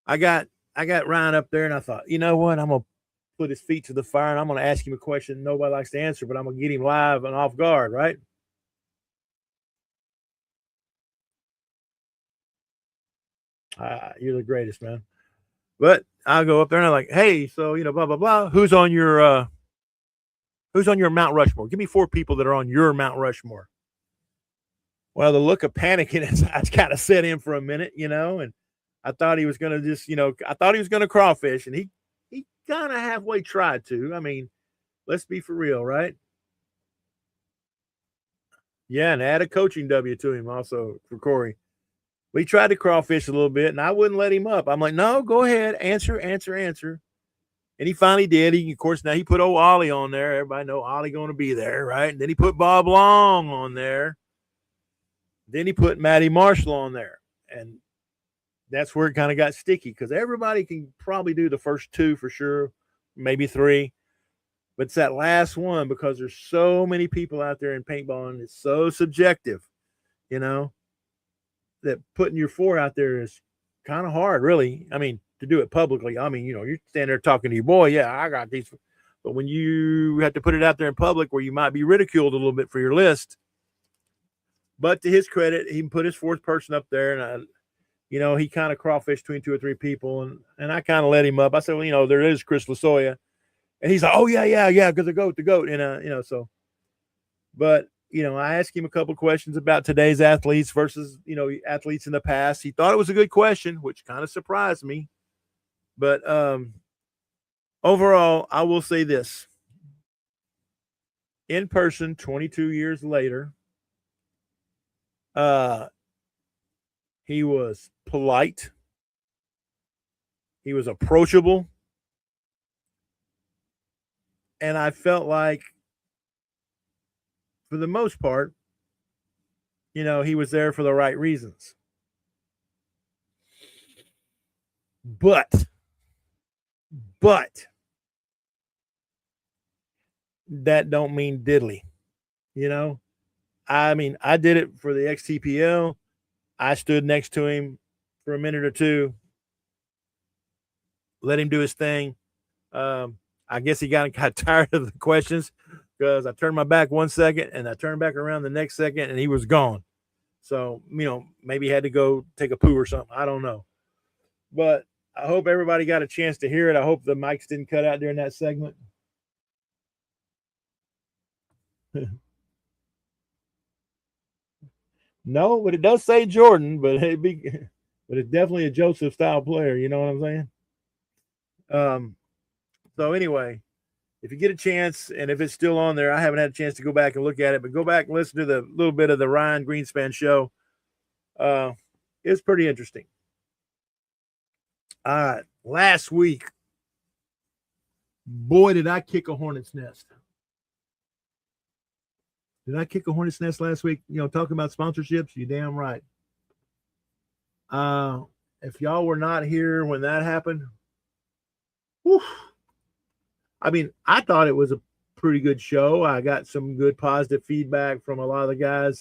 I got Ryan up there, and I thought, you know what? I'm going to put his feet to the fire, and I'm going to ask him a question nobody likes to answer, but I'm going to get him live and off guard, right? You're the greatest, man. But I'll go up there and I'm like, hey, so, blah, blah, blah. Who's on your Mount Rushmore? Give me 4 people that are on your Mount Rushmore. Well, the look of panic in his eyes kind of set in for a minute, and I thought he was going to just, I thought he was going to crawfish, and he kind of halfway tried to. I mean, let's be for real, right? Yeah, and add a coaching W to him also for Corey. We tried to crawfish a little bit, and I wouldn't let him up. I'm like, no, go ahead, answer. And he finally did. Of course, now he put old Ollie on there. Everybody know Ollie going to be there, right? And then he put Bob Long on there. Then he put Matty Marshall on there. And that's where it kind of got sticky, because everybody can probably do the first 2 for sure, maybe 3. But it's that last one, because there's so many people out there in paintball, and it's so subjective, that putting your 4 out there is kind of hard, really. I mean, to do it publicly. I mean, you're standing there talking to your boy. Yeah, I got these. But when you have to put it out there in public where you might be ridiculed a little bit for your list. But to his credit, he put his 4th person up there, and he kind of crawfished between 2 or 3 people, and I kind of let him up. I said, well, there is Chris Lasoya. And he's like, oh, yeah, because the goat. And, so. But, I asked him a couple of questions about today's athletes versus, athletes in the past. He thought it was a good question, which kind of surprised me. But overall, I will say this. In person, 22 years later, he was polite. He was approachable. And I felt like, for the most part, he was there for the right reasons. But that don't mean diddly. I mean, I did it for the XTPL. I stood next to him for a minute or two, let him do his thing. I guess he got tired of the questions because I turned my back 1 second and I turned back around the next second and he was gone. So, maybe he had to go take a poo or something. I don't know. But I hope everybody got a chance to hear it. I hope the mics didn't cut out during that segment. No, but it does say Jordan, but it's definitely a Joseph style player. You know what I'm saying? So anyway, if you get a chance, and if it's still on there, I haven't had a chance to go back and look at it, but go back and listen to the little bit of the Ryan Greenspan show. It's pretty interesting. All right, last week, boy, did I kick a hornet's nest. Did I kick a hornet's nest last week? Talking about sponsorships, you damn right. If y'all were not here when that happened, whew, I mean, I thought it was a pretty good show. I got some good positive feedback from a lot of the guys.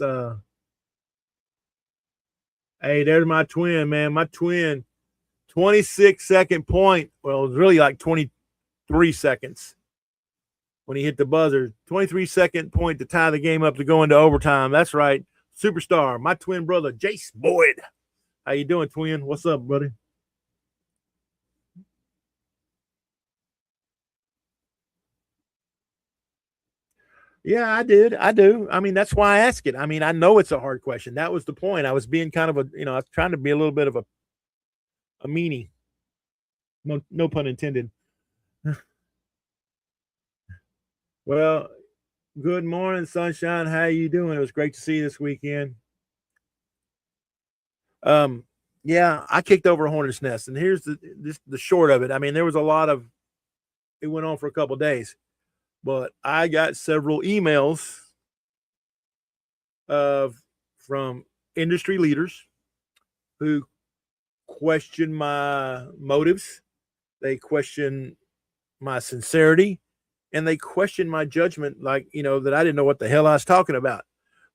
Hey, there's my twin, man. My twin, 26-second point. Well, it was really like 23 seconds when he hit the buzzer. 23-second point to tie the game up to go into overtime. That's right. Superstar, my twin brother, Jace Boyd. How you doing, twin? What's up, buddy? Yeah, I did. I do. I mean, that's why I ask it. I mean, I know it's a hard question. That was the point. I was being kind of I was trying to be a little bit of a meanie. No pun intended. Well, good morning, sunshine. How you doing? It was great to see you this weekend. Yeah, I kicked over a hornet's nest, and here's the short of it. I mean, there was a lot of. It went on for a couple of days, but I got several emails from industry leaders who question my motives. They question my sincerity, and they question my judgment, like, that I didn't know what the hell I was talking about,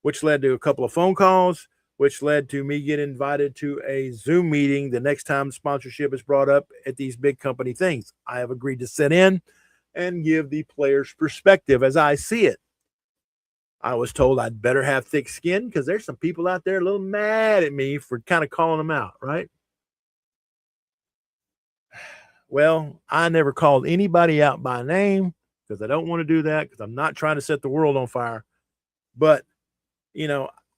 which led to a couple of phone calls, which led to me getting invited to a Zoom meeting the next time sponsorship is brought up at these big company things. I have agreed to sit in and give the players' perspective as I see it. I was told I'd better have thick skin because there's some people out there a little mad at me for kind of calling them out, right? Well, I never called anybody out by name because I don't want to do that because I'm not trying to set the world on fire. But,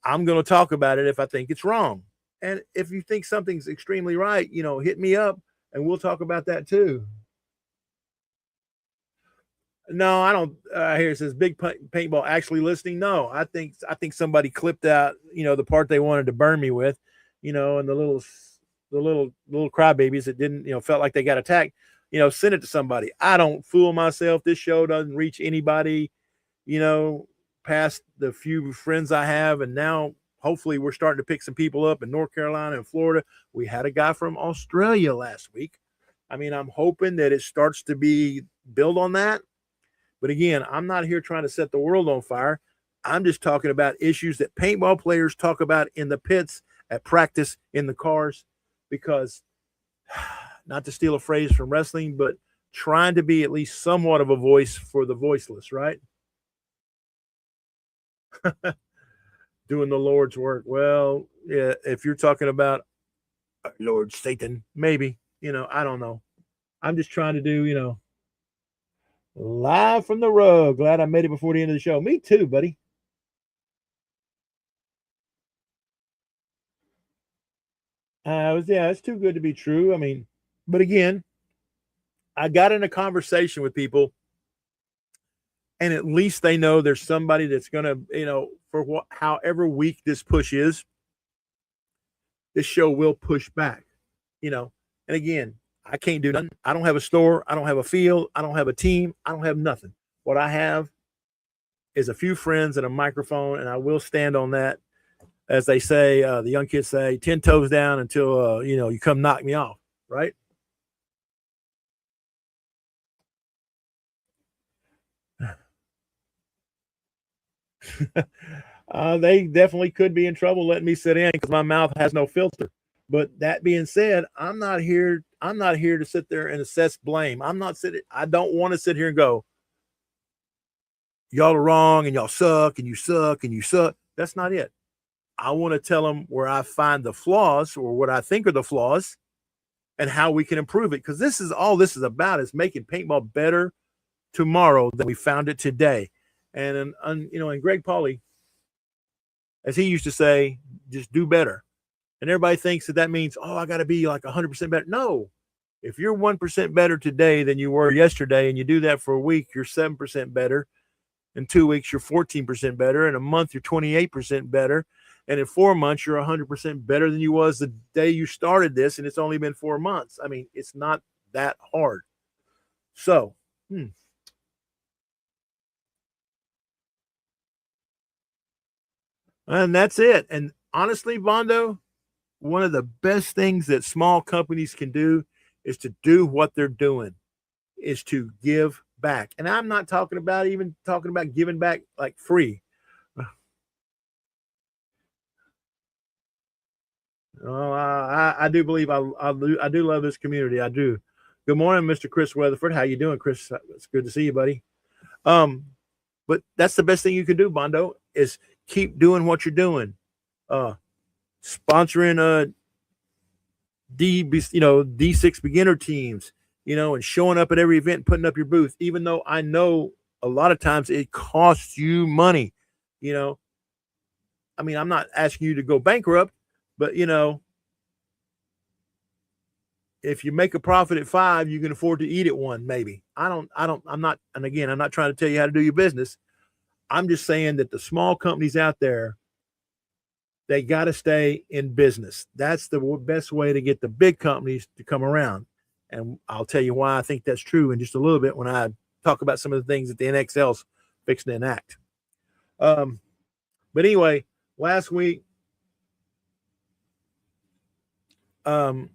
I'm going to talk about it if I think it's wrong. And if you think something's extremely right, hit me up and we'll talk about that too. No, I don't. Here it says big paintball actually listening. No, I think somebody clipped out, the part they wanted to burn me with, and the little crybabies that didn't, felt like they got attacked, send it to somebody. I don't fool myself. This show doesn't reach anybody, past the few friends I have. And now hopefully we're starting to pick some people up in North Carolina and Florida. We had a guy from Australia last week. I mean, I'm hoping that it starts to be build on that. But again, I'm not here trying to set the world on fire. I'm just talking about issues that paintball players talk about in the pits, at practice, in the cars, because not to steal a phrase from wrestling, but trying to be at least somewhat of a voice for the voiceless, right? Doing the Lord's work. Well, yeah, if you're talking about Lord Satan, maybe, I don't know. I'm just trying to do, live from the rug. Glad I made it before the end of the show. Me too, buddy. It's too good to be true. I mean, but again, I got in a conversation with people, and at least they know there's somebody that's going to, for however weak this push is, this show will push back, And again, I can't do nothing. I don't have a store. I don't have a field. I don't have a team. I don't have nothing. What I have is a few friends and a microphone, and I will stand on that. As they say, the young kids say, 10 toes down until, you come knock me off, right? They definitely could be in trouble letting me sit in because my mouth has no filter. But that being said, I'm not here. I'm not here to sit there and assess blame. I'm not sitting. I don't want to sit here and go, y'all are wrong and y'all suck and you suck and you suck. That's not it. I want to tell them where I find the flaws or what I think are the flaws and how we can improve it. Because this is all this is about is making paintball better tomorrow than we found it today. And Greg Pauly, as he used to say, just do better. And everybody thinks that means, oh, I got to be like 100% better. No, if you're 1% better today than you were yesterday, and you do that for a week, you're 7% better. In 2 weeks, you're 14% better. In a month, you're 28% better. And in 4 months, you're 100% better than you was the day you started this. And it's only been 4 months. I mean, it's not that hard. So, and that's it. And honestly, Bondo, one of the best things that small companies can do is to do what they're doing, is to give back. And I'm not talking about giving back like free. Oh, I do believe I do love this community. I do. Good morning, Mr. Chris Weatherford. How you doing, Chris? It's good to see you, buddy. But that's the best thing you can do, Bondo, is keep doing what you're doing. Sponsoring D6 beginner teams, and showing up at every event and putting up your booth, even though I know a lot of times it costs you money. I mean, I'm not asking you to go bankrupt, but if you make a profit at 5, you can afford to eat at 1, maybe. I'm not trying to tell you how to do your business. I'm just saying that the small companies out there, they got to stay in business. That's the best way to get the big companies to come around. And I'll tell you why I think that's true in just a little bit when I talk about some of the things that the NXL's fixing to enact. But anyway, last week, I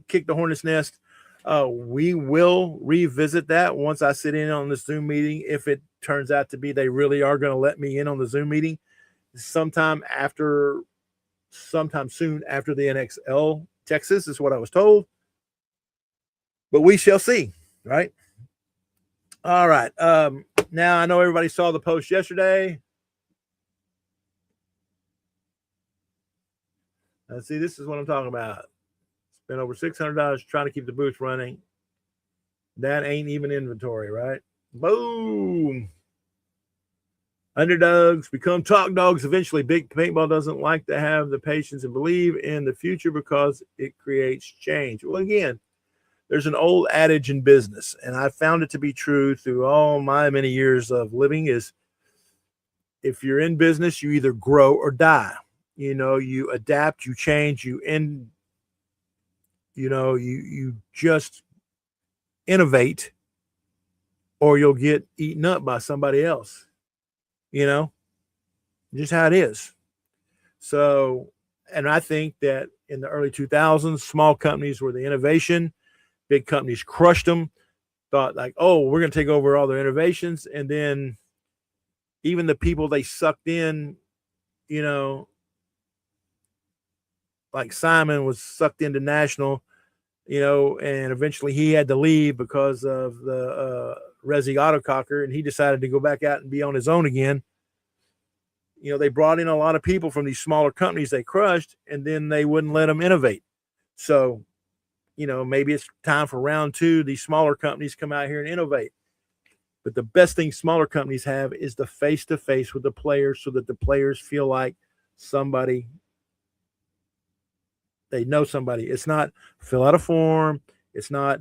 kicked the hornet's nest. We will revisit that once I sit in on the Zoom meeting. If it turns out to be they really are going to let me in on the Zoom meeting sometime soon after the NXL Texas is what I was told. But we shall see, right? All right. Now I know everybody saw the post yesterday. Let's see, this is what I'm talking about. Spent over $600 trying to keep the booth running. That ain't even inventory, right? Boom. Underdogs become talk dogs eventually. Big paintball doesn't like to have the patience and believe in the future because it creates change. Well, again, there's an old adage in business, and I found it to be true through all my many years of living, is if you're in business, you either grow or die. You adapt, you change, you just innovate, or you'll get eaten up by somebody else. Just how it is. So, and I think that in the early 2000s, small companies were the innovation. Big companies crushed them, thought like, oh, we're going to take over all their innovations. And then even the people they sucked in, like Simon was sucked into National, and eventually he had to leave because of the Resi Autococker, and he decided to go back out and be on his own again. They brought in a lot of people from these smaller companies they crushed, and then they wouldn't let them innovate. So, maybe it's time for round 2. These smaller companies come out here and innovate. But the best thing smaller companies have is the face-to-face with the players, so that the players feel like they know somebody. It's not fill out a form. It's not,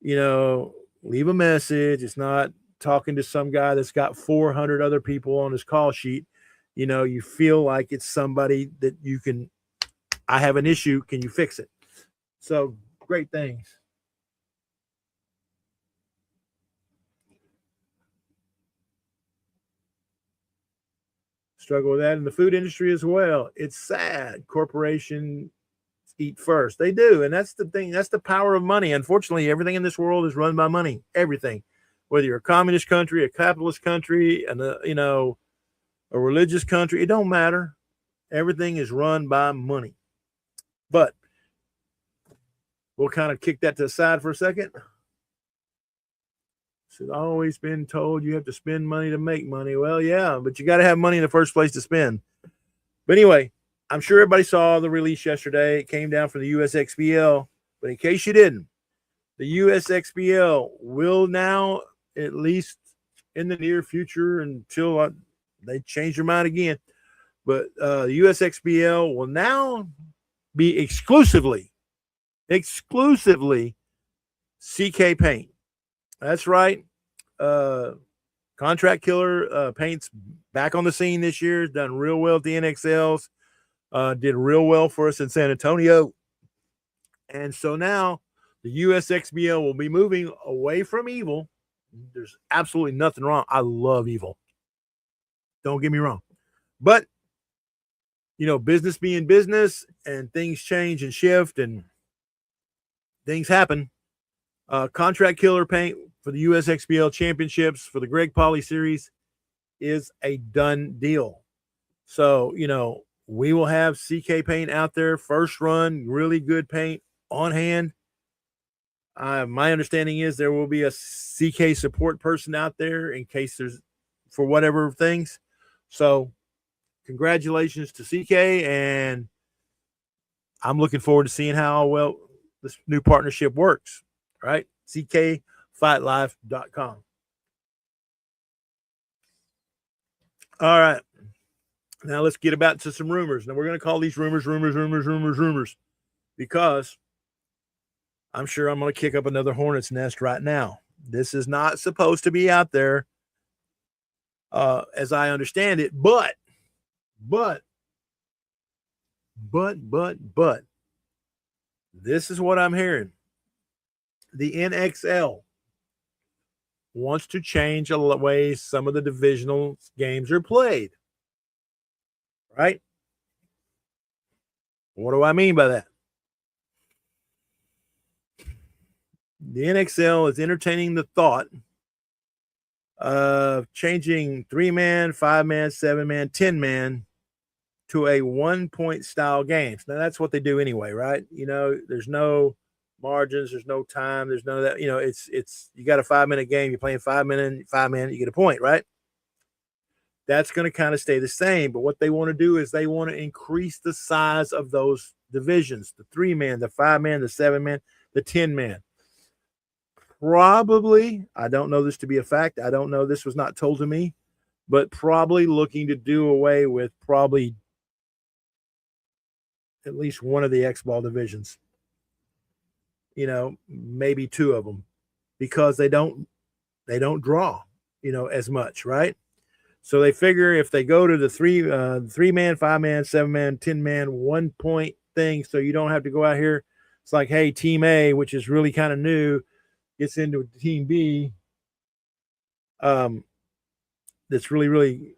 leave a message. It's not talking to some guy that's got 400 other people on his call sheet. You feel like it's somebody that I have an issue. Can you fix it? So great things. Struggle with that in the food industry as well. It's sad. Corporation eat first. They do, and that's the thing. That's the power of money. Unfortunately, everything in this world is run by money. Everything, whether you're a communist country, a capitalist country, and a religious country, it don't matter. Everything is run by money. But we'll kind of kick that to the side for a second. It's always been told you have to spend money to make money. Well, yeah, but you got to have money in the first place to spend. But anyway, I'm sure everybody saw the release yesterday. It came down from the USXBL. But in case you didn't, the USXBL will now, at least in the near future, until they change their mind again, but the USXBL will now be exclusively CK paint. That's right. Contract Killer paint's back on the scene this year. Has done real well at the NXLs. Did real well for us in San Antonio. And so now the USXBL will be moving away from Evil. There's absolutely nothing wrong. I love Evil. Don't get me wrong. But, business being business, and things change and shift and things happen. Contract Killer paint for the USXBL championships for the Greg Pauly series is a done deal. So, we will have CK paint out there, first run, really good paint on hand. My understanding is there will be a CK support person out there in case there's for whatever things. So congratulations to CK, and I'm looking forward to seeing how well this new partnership works. Right? CKFightLife.com. All right. Now let's get about to some rumors. Now we're going to call these rumors, because I'm sure I'm going to kick up another hornet's nest right now. This is not supposed to be out there, as I understand it, but, this is what I'm hearing. The NXL wants to change the way some of the divisional games are played. Right? What do I mean by that? The NXL is entertaining the thought of changing 3-man, 5-man, 7-man, 10-man to a 1-point style games. Now that's what they do anyway, right? There's no margins, there's no time, there's none of that. It's you got a 5-minute game, you're playing 5 minutes, 5 minutes, you get a point, right? That's going to kind of stay the same. But what they want to do is they want to increase the size of those divisions, the 3-man, the 5-man, the 7-man, the 10-man. Probably, I don't know this to be a fact. I don't know. This was not told to me, but probably looking to do away with probably at least one of the X-Ball divisions. Maybe 2 of them, because they don't draw, as much, right? So they figure if they go to the 3-man, 5-man, 7-man, 10-man, 1-point thing, so you don't have to go out here. It's like, hey, Team A, which is really kind of new, gets into Team B. That's really, really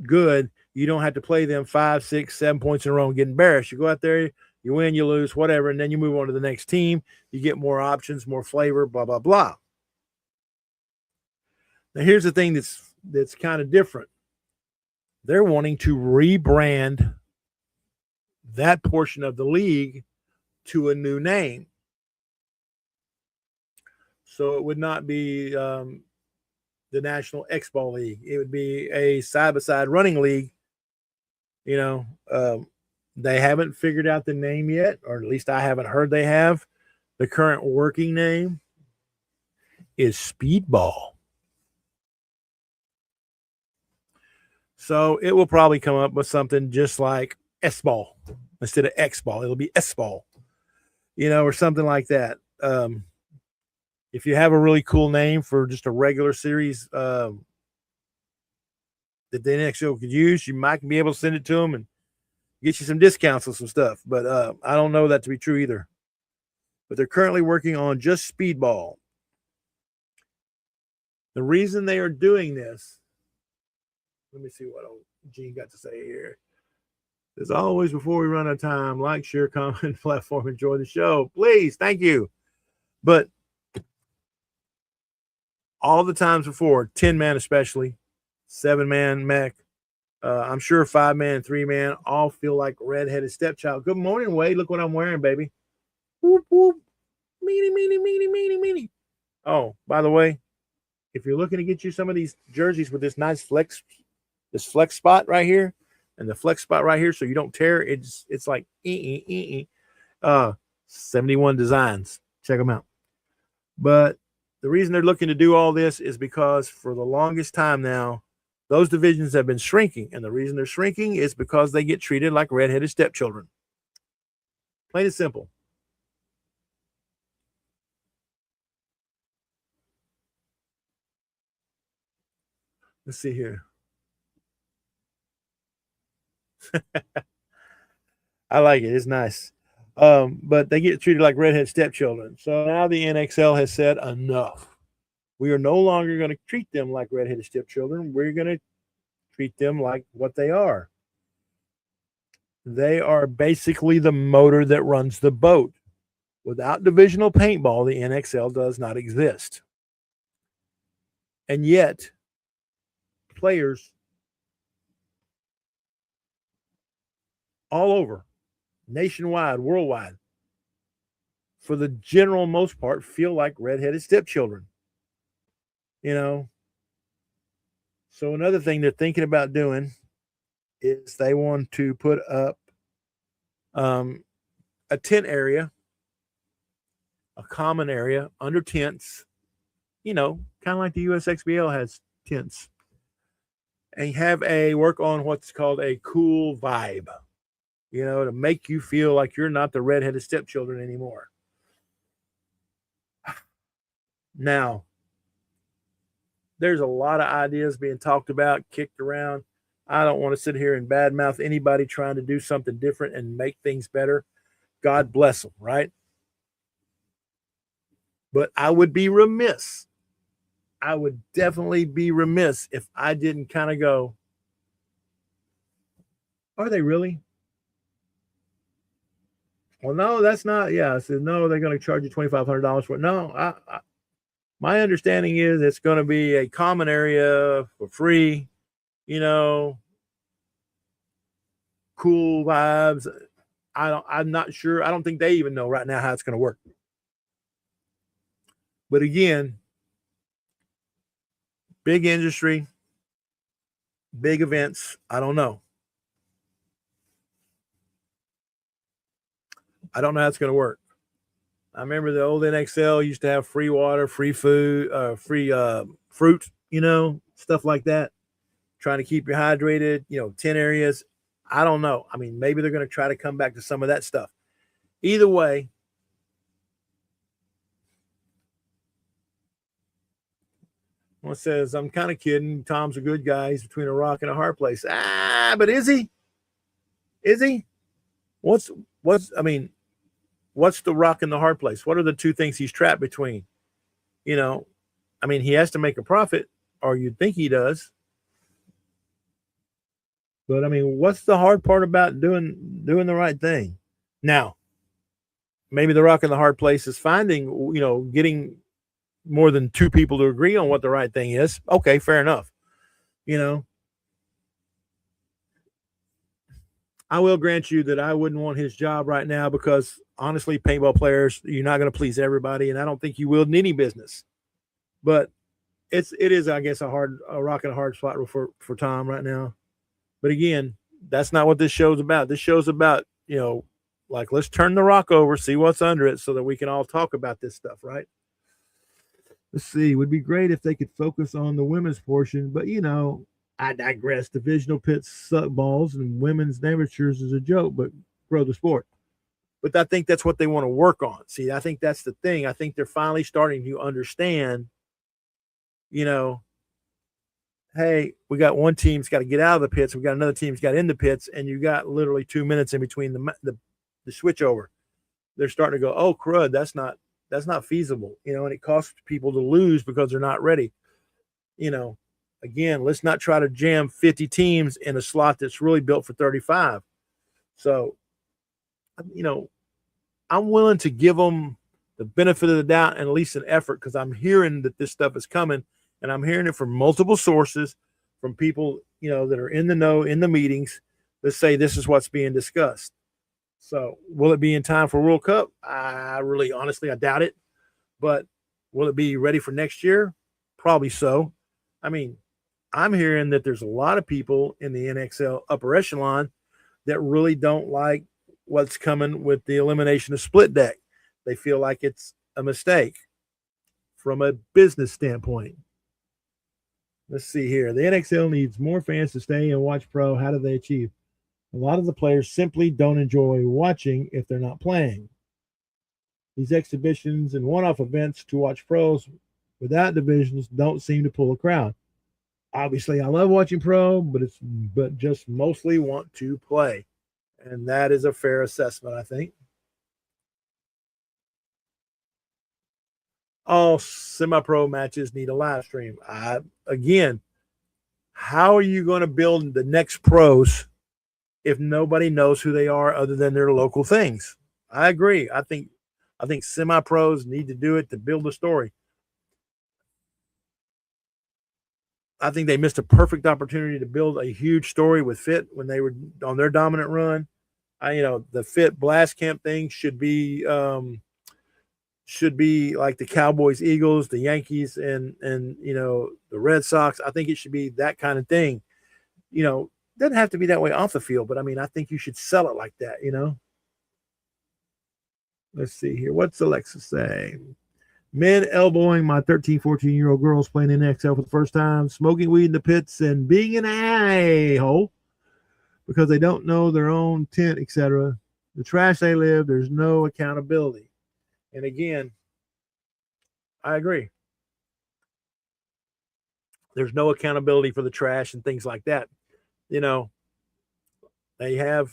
good. You don't have to play them 5, 6, 7 points in a row and get embarrassed. You go out there, you win, you lose, whatever, and then you move on to the next team. You get more options, more flavor, blah, blah, blah. Now, here's the thing that's kind of different. They're wanting to rebrand that portion of the league to a new name. So it would not be the National X-Ball League. It would be a side-by-side running league. They haven't figured out the name yet, or at least I haven't heard they have. The current working name is Speedball. So it will probably come up with something just like S-Ball instead of X-Ball. It'll be S-Ball, or something like that. If you have a really cool name for just a regular series that the NXL could use, you might be able to send it to them and get you some discounts on some stuff. But I don't know that to be true either. but they're currently working on just Speedball. The reason they are doing this, let me see what old Gene got to say here. As always, before we run out of time, like, share, comment, platform, enjoy the show. Please, thank you. But all the times before, 10-man especially, 7-man mech, I'm sure 5-man, 3-man, all feel like redheaded stepchild. Good morning, Wade. Look what I'm wearing, baby. Whoop, whoop. Meanie. Oh, by the way, if you're looking to get you some of these jerseys with this nice flex spot right here and the flex spot right here so you don't tear, it's like 71 Designs. Check them out. But the reason they're looking to do all this is because for the longest time now, those divisions have been shrinking. And the reason they're shrinking is because they get treated like redheaded stepchildren. Plain and simple. Let's see here. I like it. It's nice. But they get treated like redhead stepchildren. So now the NXL has said enough. We are no longer going to treat them like redheaded stepchildren. We're going to treat them like what they are. They are basically the motor that runs the boat. Without divisional paintball, the NXL does not exist. And yet, players all over, nationwide, worldwide, for the general most part, feel like redheaded stepchildren. You know? So another thing they're thinking about doing is they want to put up a tent area, a common area under tents, kind of like the USXBL has tents, and have a work on what's called a cool vibe, to make you feel like you're not the redheaded stepchildren anymore. Now, there's a lot of ideas being talked about, kicked around. I don't want to sit here and badmouth anybody trying to do something different and make things better. God bless them, right? But I would be remiss. I would definitely be remiss if I didn't kind of go, are they really? Well, no, that's not. Yeah, I said, no, they're going to charge you $2,500 for it. No, my understanding is it's going to be a common area for free, cool vibes. I'm not sure. I don't think they even know right now how it's going to work. But again, big industry, big events. I don't know. I don't know how it's going to work. I remember the old NXL used to have free water, free food, free fruit, stuff like that. Trying to keep you hydrated, 10 areas. I don't know. I mean, maybe they're going to try to come back to some of that stuff. Either way, one says, I'm kind of kidding. Tom's a good guy. He's between a rock and a hard place. But is he? Is he? What's the rock and the hard place? What are the two things he's trapped between? He has to make a profit, or you'd think he does. But what's the hard part about doing the right thing? Now, maybe the rock and the hard place is finding, getting more than two people to agree on what the right thing is. Okay, fair enough. I will grant you that I wouldn't want his job right now because honestly, paintball players, you're not going to please everybody, and I don't think you will in any business. But it is, I guess, a rock and a hard spot for Tom right now. But again, that's not what this show's about. This show's about, let's turn the rock over, see what's under it so that we can all talk about this stuff, right? Let's see. It would be great if they could focus on the women's portion, but I digress. Divisional pits suck balls and women's amateurs is a joke, but grow the sport. But I think that's what they want to work on. See, I think that's the thing. I think they're finally starting to understand, hey, we got one team's got to get out of the pits. We got another team's got in the pits, and you got literally 2 minutes in between the switch over. they're starting to go, oh crud, that's not feasible, and it costs people to lose because they're not ready. You know, again, let's not try to jam 50 teams in a slot that's really built for 35. So, you know, I'm willing to give them the benefit of the doubt and at least an effort because I'm hearing that this stuff is coming and I'm hearing it from multiple sources, from people, that are in the know, in the meetings that say this is what's being discussed. So will it be in time for World Cup? I really, honestly, I doubt it. But will it be ready for next year? Probably so. I mean, I'm hearing that there's a lot of people in the NXL upper echelon that really don't like what's coming with the elimination of split deck. They feel like it's a mistake from a business standpoint. Let's see here. The NXL needs more fans to stay and watch pro. How do they achieve? A lot of the players simply don't enjoy watching if they're not playing. These exhibitions and one-off events to watch pros without divisions don't seem to pull a crowd. Obviously, I love watching pro, but just mostly want to play. And that is a fair assessment, I think. All semi-pro matches need a live stream. Again, how are you going to build the next pros if nobody knows who they are other than their local things? I agree. I think semi-pros need to do it to build a story. I think they missed a perfect opportunity to build a huge story with Fit when they were on their dominant run. The Fit Blast Camp thing should be like the Cowboys, Eagles, the Yankees, and the Red Sox. I think it should be that kind of thing. Doesn't have to be that way off the field, but I mean, I think you should sell it like that. Let's see here. What's Alexa say? Men elbowing my 13, 14-year-old girls playing in XL for the first time, smoking weed in the pits, and being an a-hole because they don't know their own tent, etc. The trash they live, there's no accountability. And again, I agree. There's no accountability for the trash and things like that. They have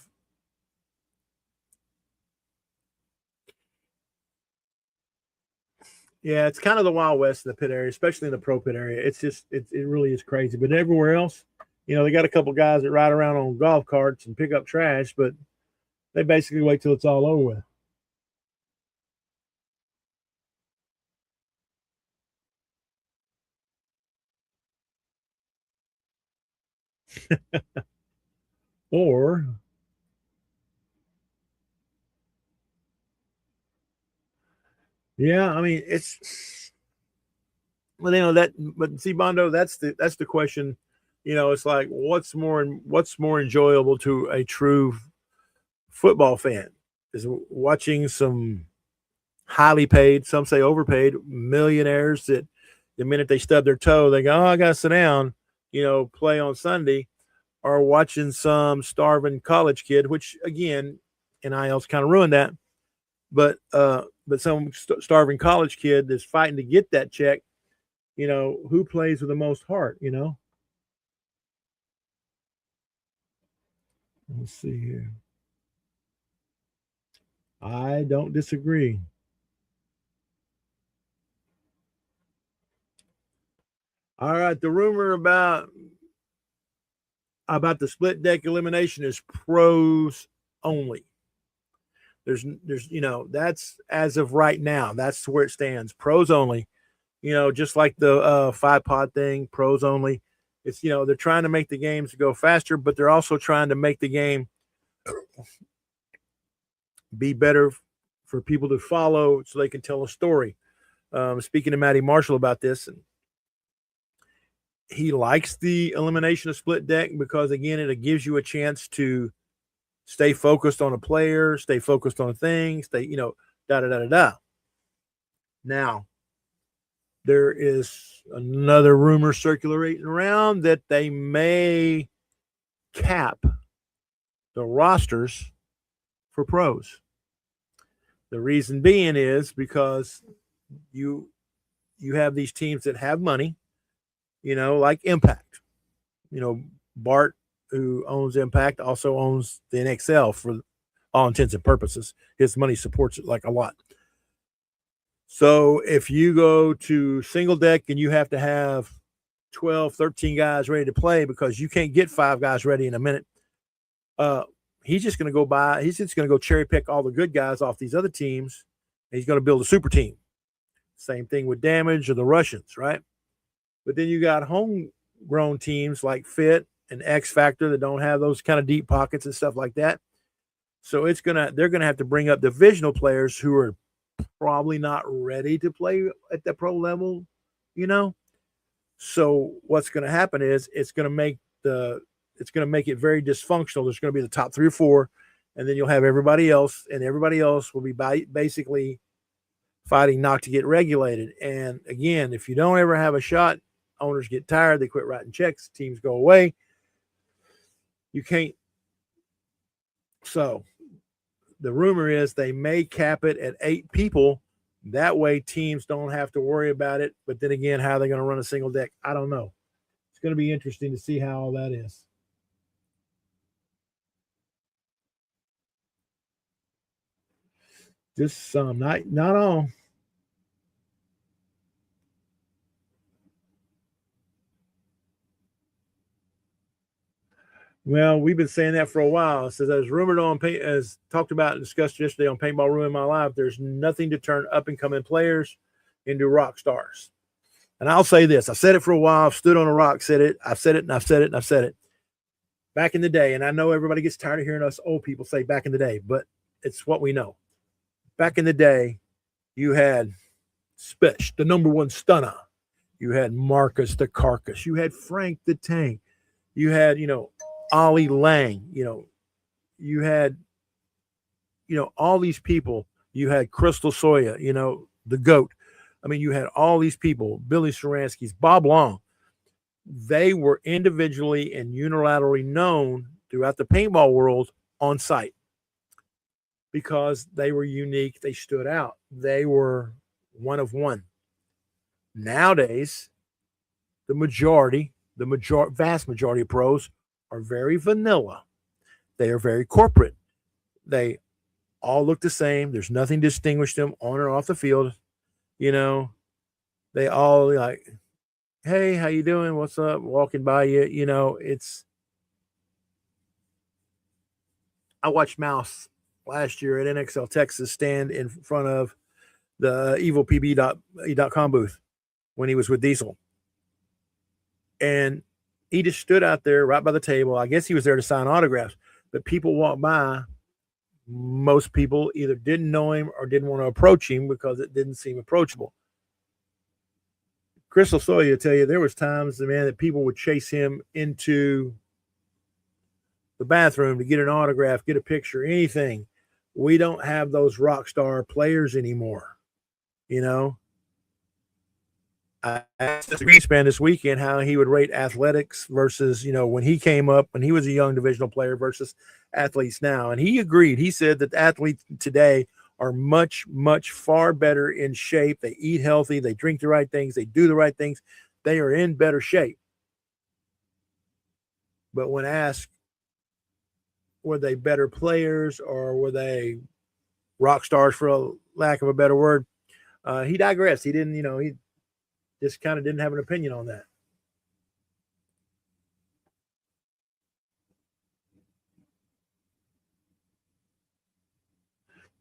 yeah, it's kind of the Wild West in the pit area, especially in the pro pit area. It's just it really is crazy. But everywhere else, they got a couple guys that ride around on golf carts and pick up trash, but they basically wait till it's all over with. Or yeah, I mean it's that, but see, Bondo, that's the question. It's like what's more enjoyable to a true football fan is watching some highly paid, some say overpaid millionaires that the minute they stub their toe, they go, oh, I gotta sit down, play on Sunday, or watching some starving college kid, which again, NIL's kind of ruined that. But some starving college kid that's fighting to get that check, who plays with the most heart, Let's see here. I don't disagree. All right, the rumor about the split deck elimination is pros only. There's that's as of right now. That's where it stands. Pros only. Just like the 5-pod thing, pros only. It's they're trying to make the games go faster, but they're also trying to make the game be better for people to follow so they can tell a story. Speaking to Matty Marshall about this, and he likes the elimination of split deck because again, it gives you a chance to stay focused on a player, stay focused on things, stay, da da da da da. Now, there is another rumor circulating around that they may cap the rosters for pros. The reason being is because you have these teams that have money, like Impact. Bart, who owns Impact, also owns the NXL all intents and purposes. His money supports it like a lot. So if you go to single deck and you have to have 12, 13 guys ready to play because you can't get 5 guys ready in a minute, he's just going to he's just going to go cherry pick all the good guys off these other teams. And he's going to build a super team. Same thing with Damage or the Russians, right? But then you got homegrown teams like Fit and X Factor that don't have those kind of deep pockets and stuff like that. So they're gonna have to bring up divisional players who are probably not ready to play at the pro level, you know. So what's going to happen is it's going to make it very dysfunctional. There's going to be the top 3 or 4, and then you'll have everybody else, and everybody else will be basically fighting not to get regulated. And again, if you don't ever have a shot, owners get tired. They quit writing checks. Teams go away. You can't. So the rumor is they may cap it at 8 people. That way teams don't have to worry about it. But then again, how are they going to run a single deck? I don't know. It's going to be interesting to see how all that is. Just some, not all. Well, we've been saying that for a while. It says, as rumored as talked about and discussed yesterday on Paintball Ruin My Life, there's nothing to turn up and coming players into rock stars. And I'll say this: I said it for a while. I've stood on a rock, said it. I've said it, and I've said it, and I've said it. Back in the day, and I know everybody gets tired of hearing us old people say back in the day, but it's what we know. Back in the day, you had Spish, the number 1 stunner. You had Marcus the Carcass. You had Frank the Tank. You had, Ollie Lang. You had, all these people. You had Crystal Soya, the GOAT. I mean, you had all these people, Billy Saransky's, Bob Long. They were individually and unilaterally known throughout the paintball world on site because they were unique. They stood out. They were one of one. Nowadays, the vast majority of pros are very vanilla. They are very corporate. They all look the same. There's nothing to distinguish them on or off the field. They all like, hey, how you doing? What's up? Walking by you. I watched Mouse last year at NXL Texas stand in front of the evilpb.com booth when he was with Diesel. And he just stood out there right by the table. I guess he was there to sign autographs, but people walked by. Most people either didn't know him or didn't want to approach him because it didn't seem approachable. Crystal Sawyer will tell you there was times, that people would chase him into the bathroom to get an autograph, get a picture, anything. We don't have those rock star players anymore. I asked Greenspan this weekend how he would rate athletics versus, when he came up, when he was a young divisional player versus athletes now. And he agreed. He said that the athletes today are much, much far better in shape. They eat healthy. They drink the right things. They do the right things. They are in better shape. But when asked, were they better players or were they rock stars, for a lack of a better word, he digressed. He didn't, he just kind of didn't have an opinion on that.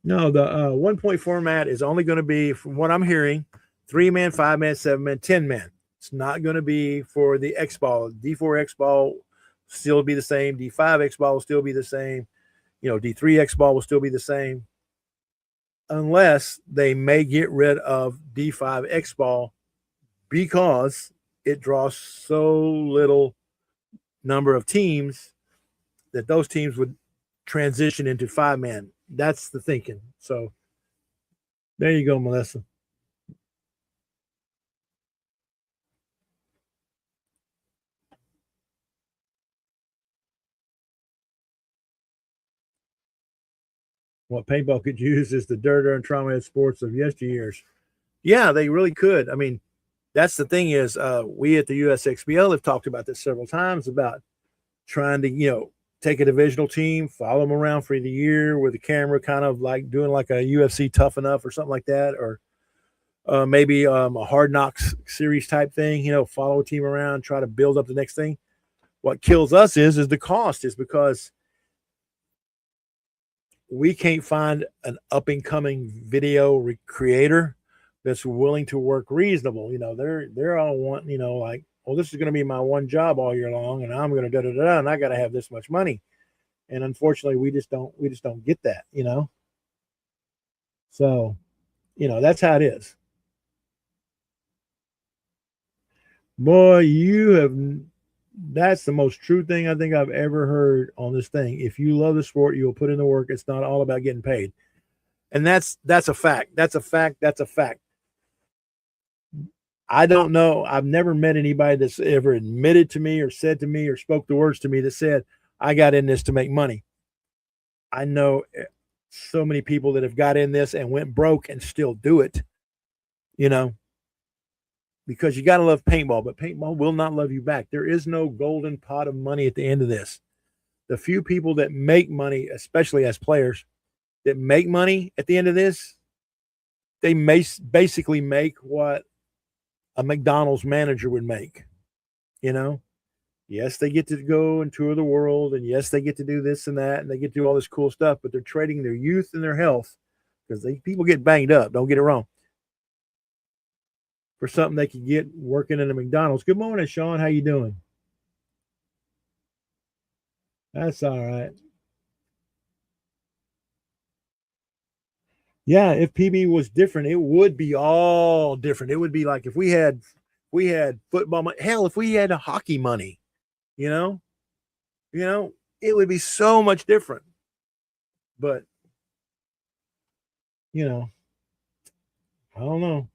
No, the 1-point format is only going to be, from what I'm hearing, 3-man, 5-man, 7-man, 10-man. It's not going to be for the X ball. D4 X ball still be the same. D5 X ball will still be the same. D3 X ball will still be the same. Unless they may get rid of D5 X ball because it draws so little number of teams that those teams would transition into 5-man. That's the thinking. So there you go, Melissa. What paintball could use is the dirt and trauma sports of yesteryears. Yeah, they really could. I mean, that's the thing is we at the USXBL have talked about this several times about trying to, take a divisional team, follow them around for the year with a camera, kind of like doing like a UFC Tough Enough or something like that, or maybe a Hard Knocks series type thing. Follow a team around, try to build up the next thing. What kills us is the cost, is because we can't find an up and coming video creator that's willing to work reasonable. They're all wanting, like, well, this is going to be my one job all year long, and I'm going to and I got to have this much money. And unfortunately, we just don't get that. So, that's how it is. Boy, that's the most true thing I think I've ever heard on this thing. If you love the sport, you'll put in the work. It's not all about getting paid. And that's a fact. That's a fact. That's a fact. I don't know. I've never met anybody that's ever admitted to me or said to me or spoke the words to me that said, I got in this to make money. I know so many people that have got in this and went broke and still do it, because you got to love paintball, but paintball will not love you back. There is no golden pot of money at the end of this. The few people that make money, especially as players, that make money at the end of this, they basically make what a McDonald's manager would make. Yes, they get to go and tour the world, and yes, they get to do this and that, and they get to do all this cool stuff, but they're trading their youth and their health, because people get banged up, don't get it wrong, for something they could get working in a McDonald's. Good morning, Sean. How you doing? That's all right. Yeah, if PB was different, it would be all different. It would be like if we had football money. Hell, if we had hockey money, it would be so much different. But I don't know.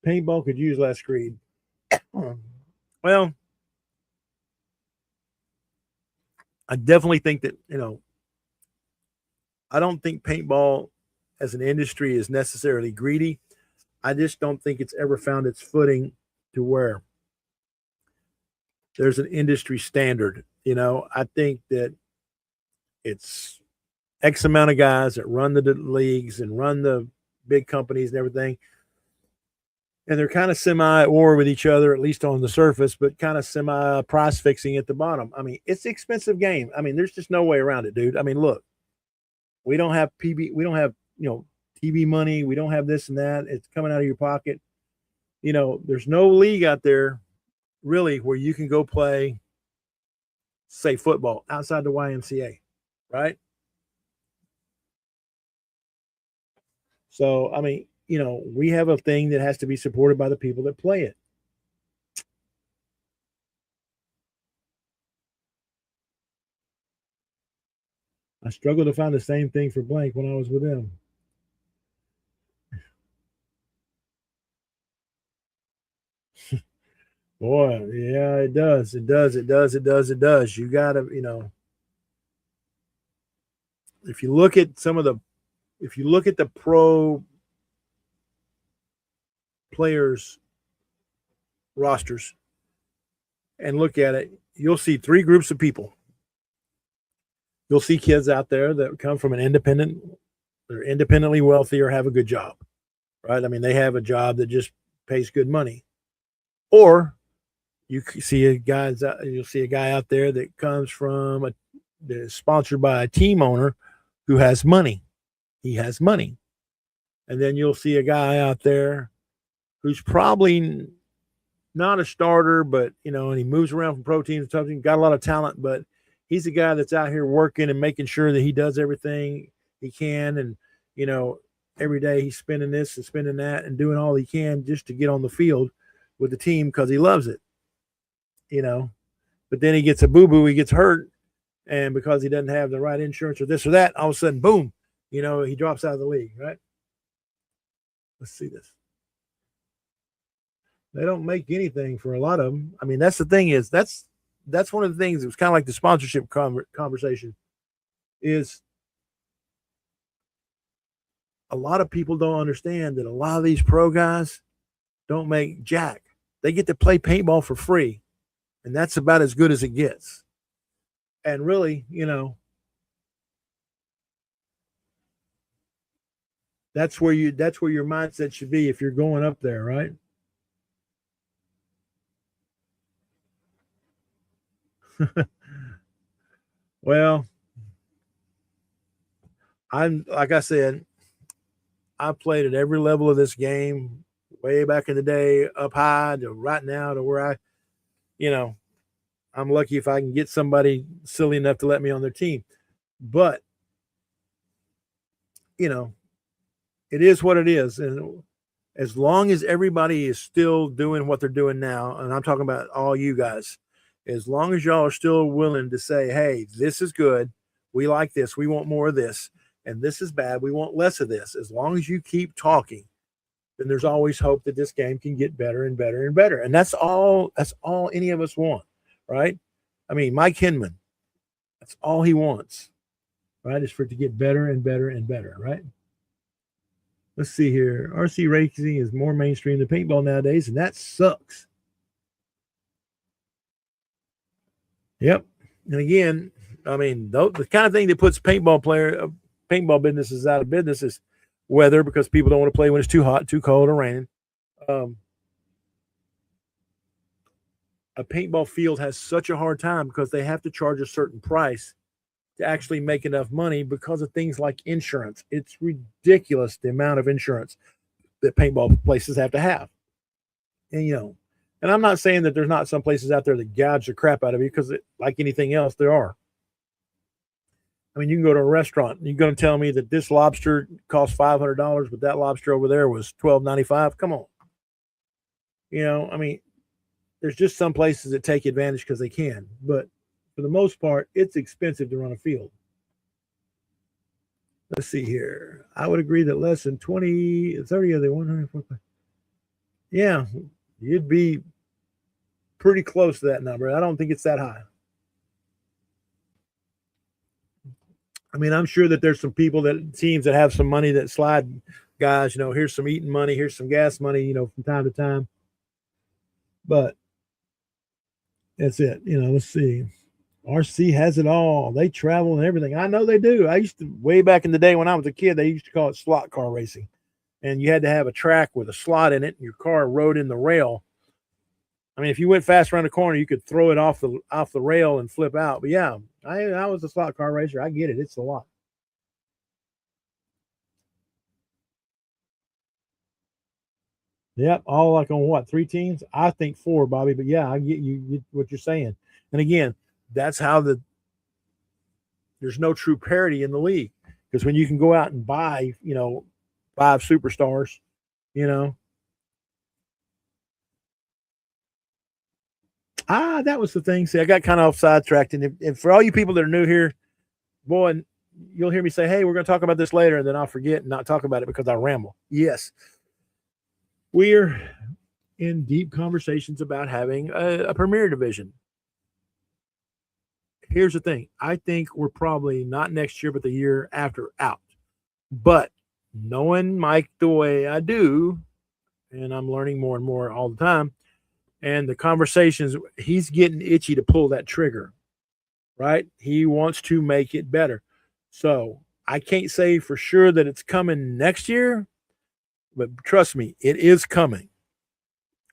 Paintball could use less greed. Well, I definitely think that, I don't think paintball as an industry is necessarily greedy. I just don't think it's ever found its footing to where there's an industry standard. I think that it's X amount of guys that run the leagues and run the big companies and everything. And they're kind of semi at war with each other, at least on the surface, but kind of semi price fixing at the bottom. I mean, it's an expensive game. I mean, there's just no way around it, dude. I mean, look, we don't have we don't have, TV money. We don't have this and that. It's coming out of your pocket. There's no league out there really where you can go play, say, football outside the YMCA, right? So, I mean, we have a thing that has to be supported by the people that play it. I struggled to find the same thing for blank when I was with them. Boy, yeah, it does. It does. It does. It does. It does. You got to, if you look at if you look at the pro players rosters and look at it, you'll see three groups of people. You'll see kids out there that come from they're independently wealthy or have a good job, right? I mean, they have a job that just pays good money. Or you'll see a guy out there that comes from that is sponsored by a team owner who has money. He has money. And then you'll see a guy out there who's probably not a starter, but and he moves around from pro teams and something, got a lot of talent, but he's a guy that's out here working and making sure that he does everything he can. And, every day he's spending this and spending that and doing all he can just to get on the field with the team because he loves it, But then he gets a boo-boo, he gets hurt, and because he doesn't have the right insurance or this or that, all of a sudden, boom, he drops out of the league, right? Let's see this. They don't make anything for a lot of them. I mean, that's the thing is that's one of the things. It was kind of like the sponsorship conversation is a lot of people don't understand that a lot of these pro guys don't make jack. They get to play paintball for free, and that's about as good as it gets. And really, that's where your mindset should be if you're going up there, right? Well, I'm like I said, I played at every level of this game, way back in the day, up high to right now to where you know, I'm lucky if I can get somebody silly enough to let me on their team. But, you know, it is what it is. And as long as everybody is still doing what they're doing now, and I'm talking about all you guys, as long as y'all are still willing to say, hey, this is good, we like this, we want more of this, and this is bad, we want less of this, as long as you keep talking, then there's always hope that this game can get better and better and better. And that's all any of us want, right? I mean, Mike Hinman, that's all he wants, right? Is for it to get better and better and better, right? Let's see here. RC racing is more mainstream than paintball nowadays, and that sucks. Yep. And again, I mean, the kind of thing that puts paintball businesses out of business is weather, because people don't want to play when it's too hot, too cold, or raining. Um, a paintball field has such a hard time because they have to charge a certain price to actually make enough money because of things like insurance. It's ridiculous the amount of insurance that paintball places have to have. And and I'm not saying that there's not some places out there that gouge the crap out of you, because like anything else, there are. I mean, you can go to a restaurant and you're going to tell me that this lobster costs $500, but that lobster over there was $12.95. Come on. I mean, there's just some places that take advantage because they can, but for the most part, it's expensive to run a field. Let's see here. I would agree that less than 20, 30 of the 140. Yeah, you'd be pretty close to that number. I don't think it's that high. I mean, I'm sure that there's some teams that have some money that slide guys, here's some eating money, here's some gas money, from time to time. But that's it. Let's see. RC has it all. They travel and everything. I know they do. I used to, way back in the day when I was a kid, they used to call it slot car racing. And you had to have a track with a slot in it, and your car rode in the rail. I mean, if you went fast around the corner, you could throw it off the rail and flip out. But yeah, I was a slot car racer. I get it. It's a lot. Yep, all like on what, 3 teams? I think 4, Bobby. But yeah, I get you what you're saying. And again, that's how there's no true parity in the league, because when you can go out and buy, 5 superstars, you know, that was the thing. See, I got kind of sidetracked, and for all you people that are new here, boy, you'll hear me say, "Hey, we're going to talk about this later," and then I'll forget and not talk about it because I ramble. Yes, we're in deep conversations about having a premier division. Here's the thing: I think we're probably not next year, but the year after out. But knowing Mike the way I do, and I'm learning more and more all the time, and the conversations, he's getting itchy to pull that trigger, right? He wants to make it better. So I can't say for sure that it's coming next year, but trust me, it is coming.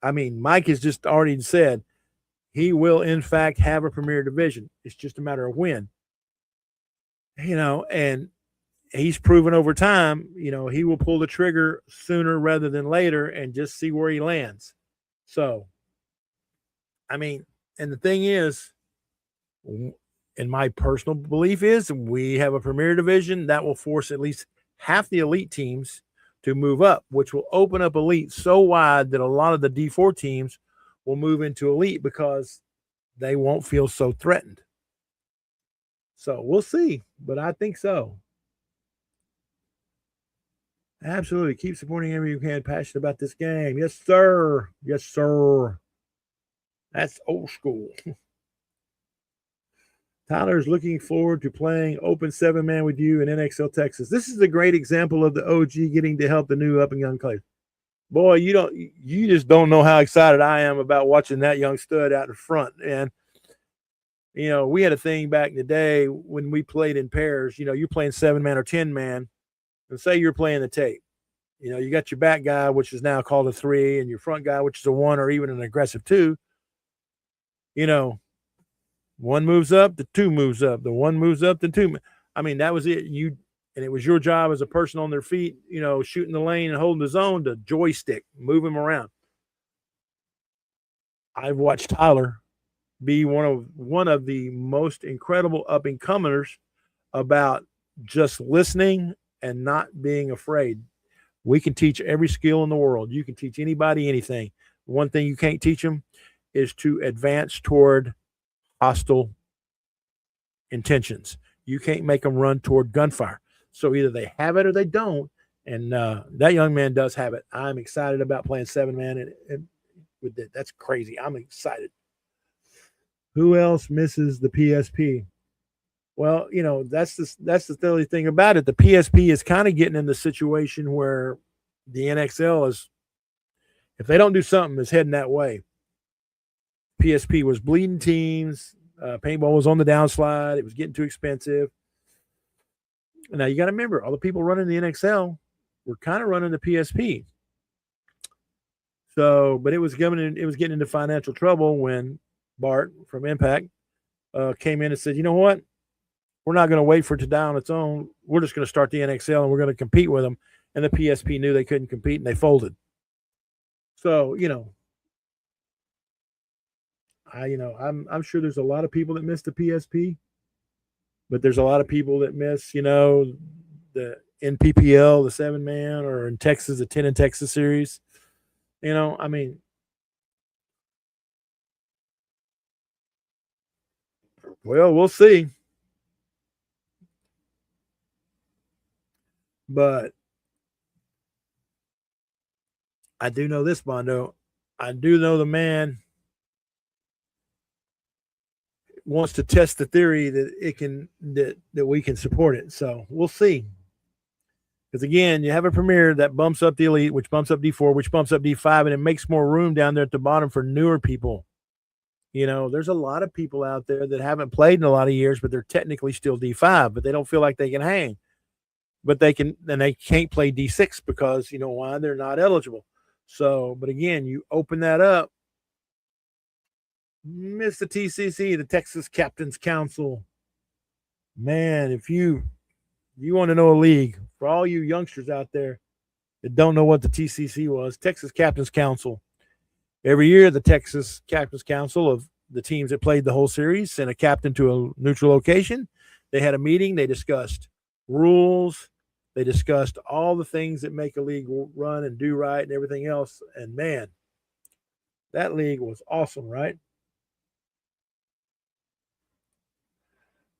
I mean, Mike has just already said he will, in fact, have a premier division. It's just a matter of when, and he's proven over time, he will pull the trigger sooner rather than later and just see where he lands. So, I mean, and the thing is, in my personal belief is, we have a premier division that will force at least half the elite teams to move up, which will open up elite so wide that a lot of the D4 teams will move into elite because they won't feel so threatened. So we'll see, but I think so. Absolutely. Keep supporting every you can. Passionate about this game. Yes, sir. Yes, sir. That's old school. Tyler's looking forward to playing open 7-man with you in NXL Texas. This is a great example of the OG getting to help the new up and young players. Boy, you just don't know how excited I am about watching that young stud out in front. And we had a thing back in the day when we played in pairs. You're playing 7-man or 10-man, and say you're playing the tape. You got your back guy, which is now called a 3, and your front guy, which is a 1 or even an aggressive 2. One moves up, the 2 moves up, the 1 moves up, the 2. I mean, that was it. And it was your job as a person on their feet, shooting the lane and holding the zone to joystick, move him around. I've watched Tyler be one of the most incredible up and comers about just listening and not being afraid. We can teach every skill in the world. You can teach anybody anything. One thing you can't teach them is to advance toward hostile intentions. You can't make them run toward gunfire. So either they have it or they don't. And that young man does have it. I'm excited about playing 7-man, and with it. That's crazy. I'm excited. Who else misses the PSP? Well, that's the silly thing about it. The PSP is kind of getting in the situation where the NXL is, if they don't do something, is heading that way. PSP was bleeding teams. Paintball was on the downslide. It was getting too expensive. Now you got to remember, all the people running the NXL were kind of running the PSP. So, but it was getting into financial trouble when Bart from Impact came in and said, you know what? We're not going to wait for it to die on its own. We're just going to start the NXL and we're going to compete with them. And the PSP knew they couldn't compete and they folded. So, I'm sure there's a lot of people that miss the PSP, but there's a lot of people that miss, the NPPL, the 7-man, or in Texas, the 10 in Texas series. I mean, well, we'll see. But I do know this, Bondo. I do know the man wants to test the theory that we can support it. So we'll see. Because again, you have a premier that bumps up the elite, which bumps up D4, which bumps up D5, and it makes more room down there at the bottom for newer people. There's a lot of people out there that haven't played in a lot of years, but they're technically still D5, but they don't feel like they can hang. But they can, and they can't play D6 because why? They're not eligible. So, but again, you open that up. Mr. TCC, the Texas Captains Council. Man, if you want to know a league, for all you youngsters out there that don't know what the TCC was, Texas Captains Council. Every year, the Texas Captains Council of the teams that played the whole series sent a captain to a neutral location. They had a meeting. They discussed rules. They discussed all the things that make a league run and do right and everything else. And man, that league was awesome, right?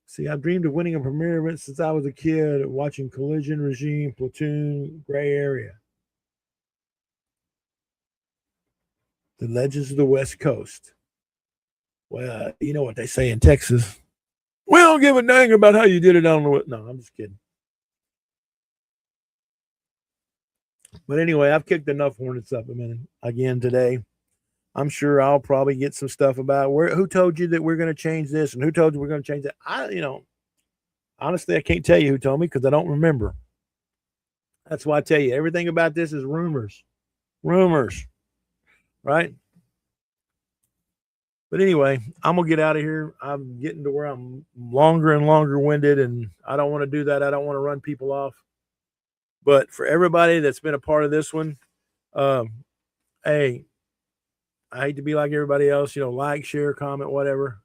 See, I've dreamed of winning a premier event since I was a kid, watching Collision, Regime, Platoon, Gray Area. The Legends of the West Coast. Well, you know what they say in Texas. We don't give a dang about how you did it on the West. No, I'm just kidding. But anyway, I've kicked enough hornets up again today. I'm sure I'll probably get some stuff about who told you that we're going to change this and who told you we're going to change that. Honestly, I can't tell you who told me because I don't remember. That's why I tell you everything about this is rumors, right? But anyway, I'm going to get out of here. I'm getting to where I'm longer and longer winded, and I don't want to do that. I don't want to run people off. But for everybody that's been a part of this one, hey, I hate to be like everybody else, like, share, comment, whatever.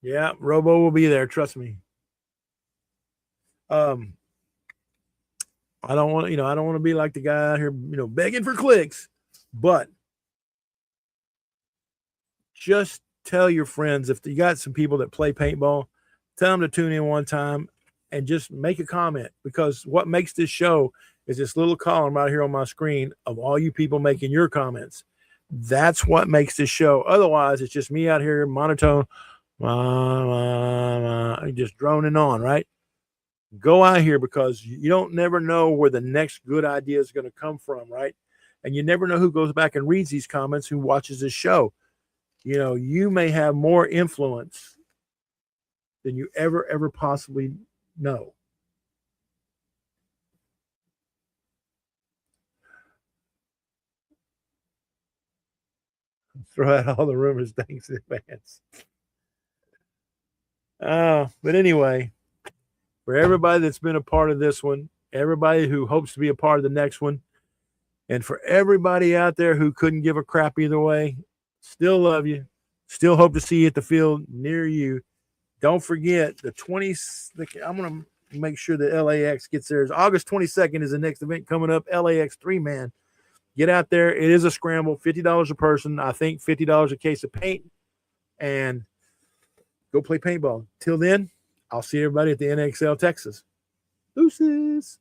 Yeah, Robo will be there. Trust me. I don't want, I don't want to be like the guy out here, begging for clicks, but just tell your friends, if you got some people that play paintball, tell them to tune in one time and just make a comment, because what makes this show is this little column right here on my screen of all you people making your comments. That's what makes this show. Otherwise, it's just me out here monotone, just droning on, right? Go out here because you don't never know where the next good idea is going to come from, right? And you never know who goes back and reads these comments, who watches this show. You may have more influence than you ever possibly know. Throw out all the rumors. Thanks in advance. But anyway, for everybody that's been a part of this one, everybody who hopes to be a part of the next one, and for everybody out there who couldn't give a crap either way, still love you. Still hope to see you at the field near you. Don't forget the 20th. I'm going to make sure that LAX gets theirs. August 22nd is the next event coming up. LAX 3-man. Get out there. It is a scramble. $50 a person. I think $50 a case of paint. And go play paintball. Till then, I'll see everybody at the NXL Texas. Deuces.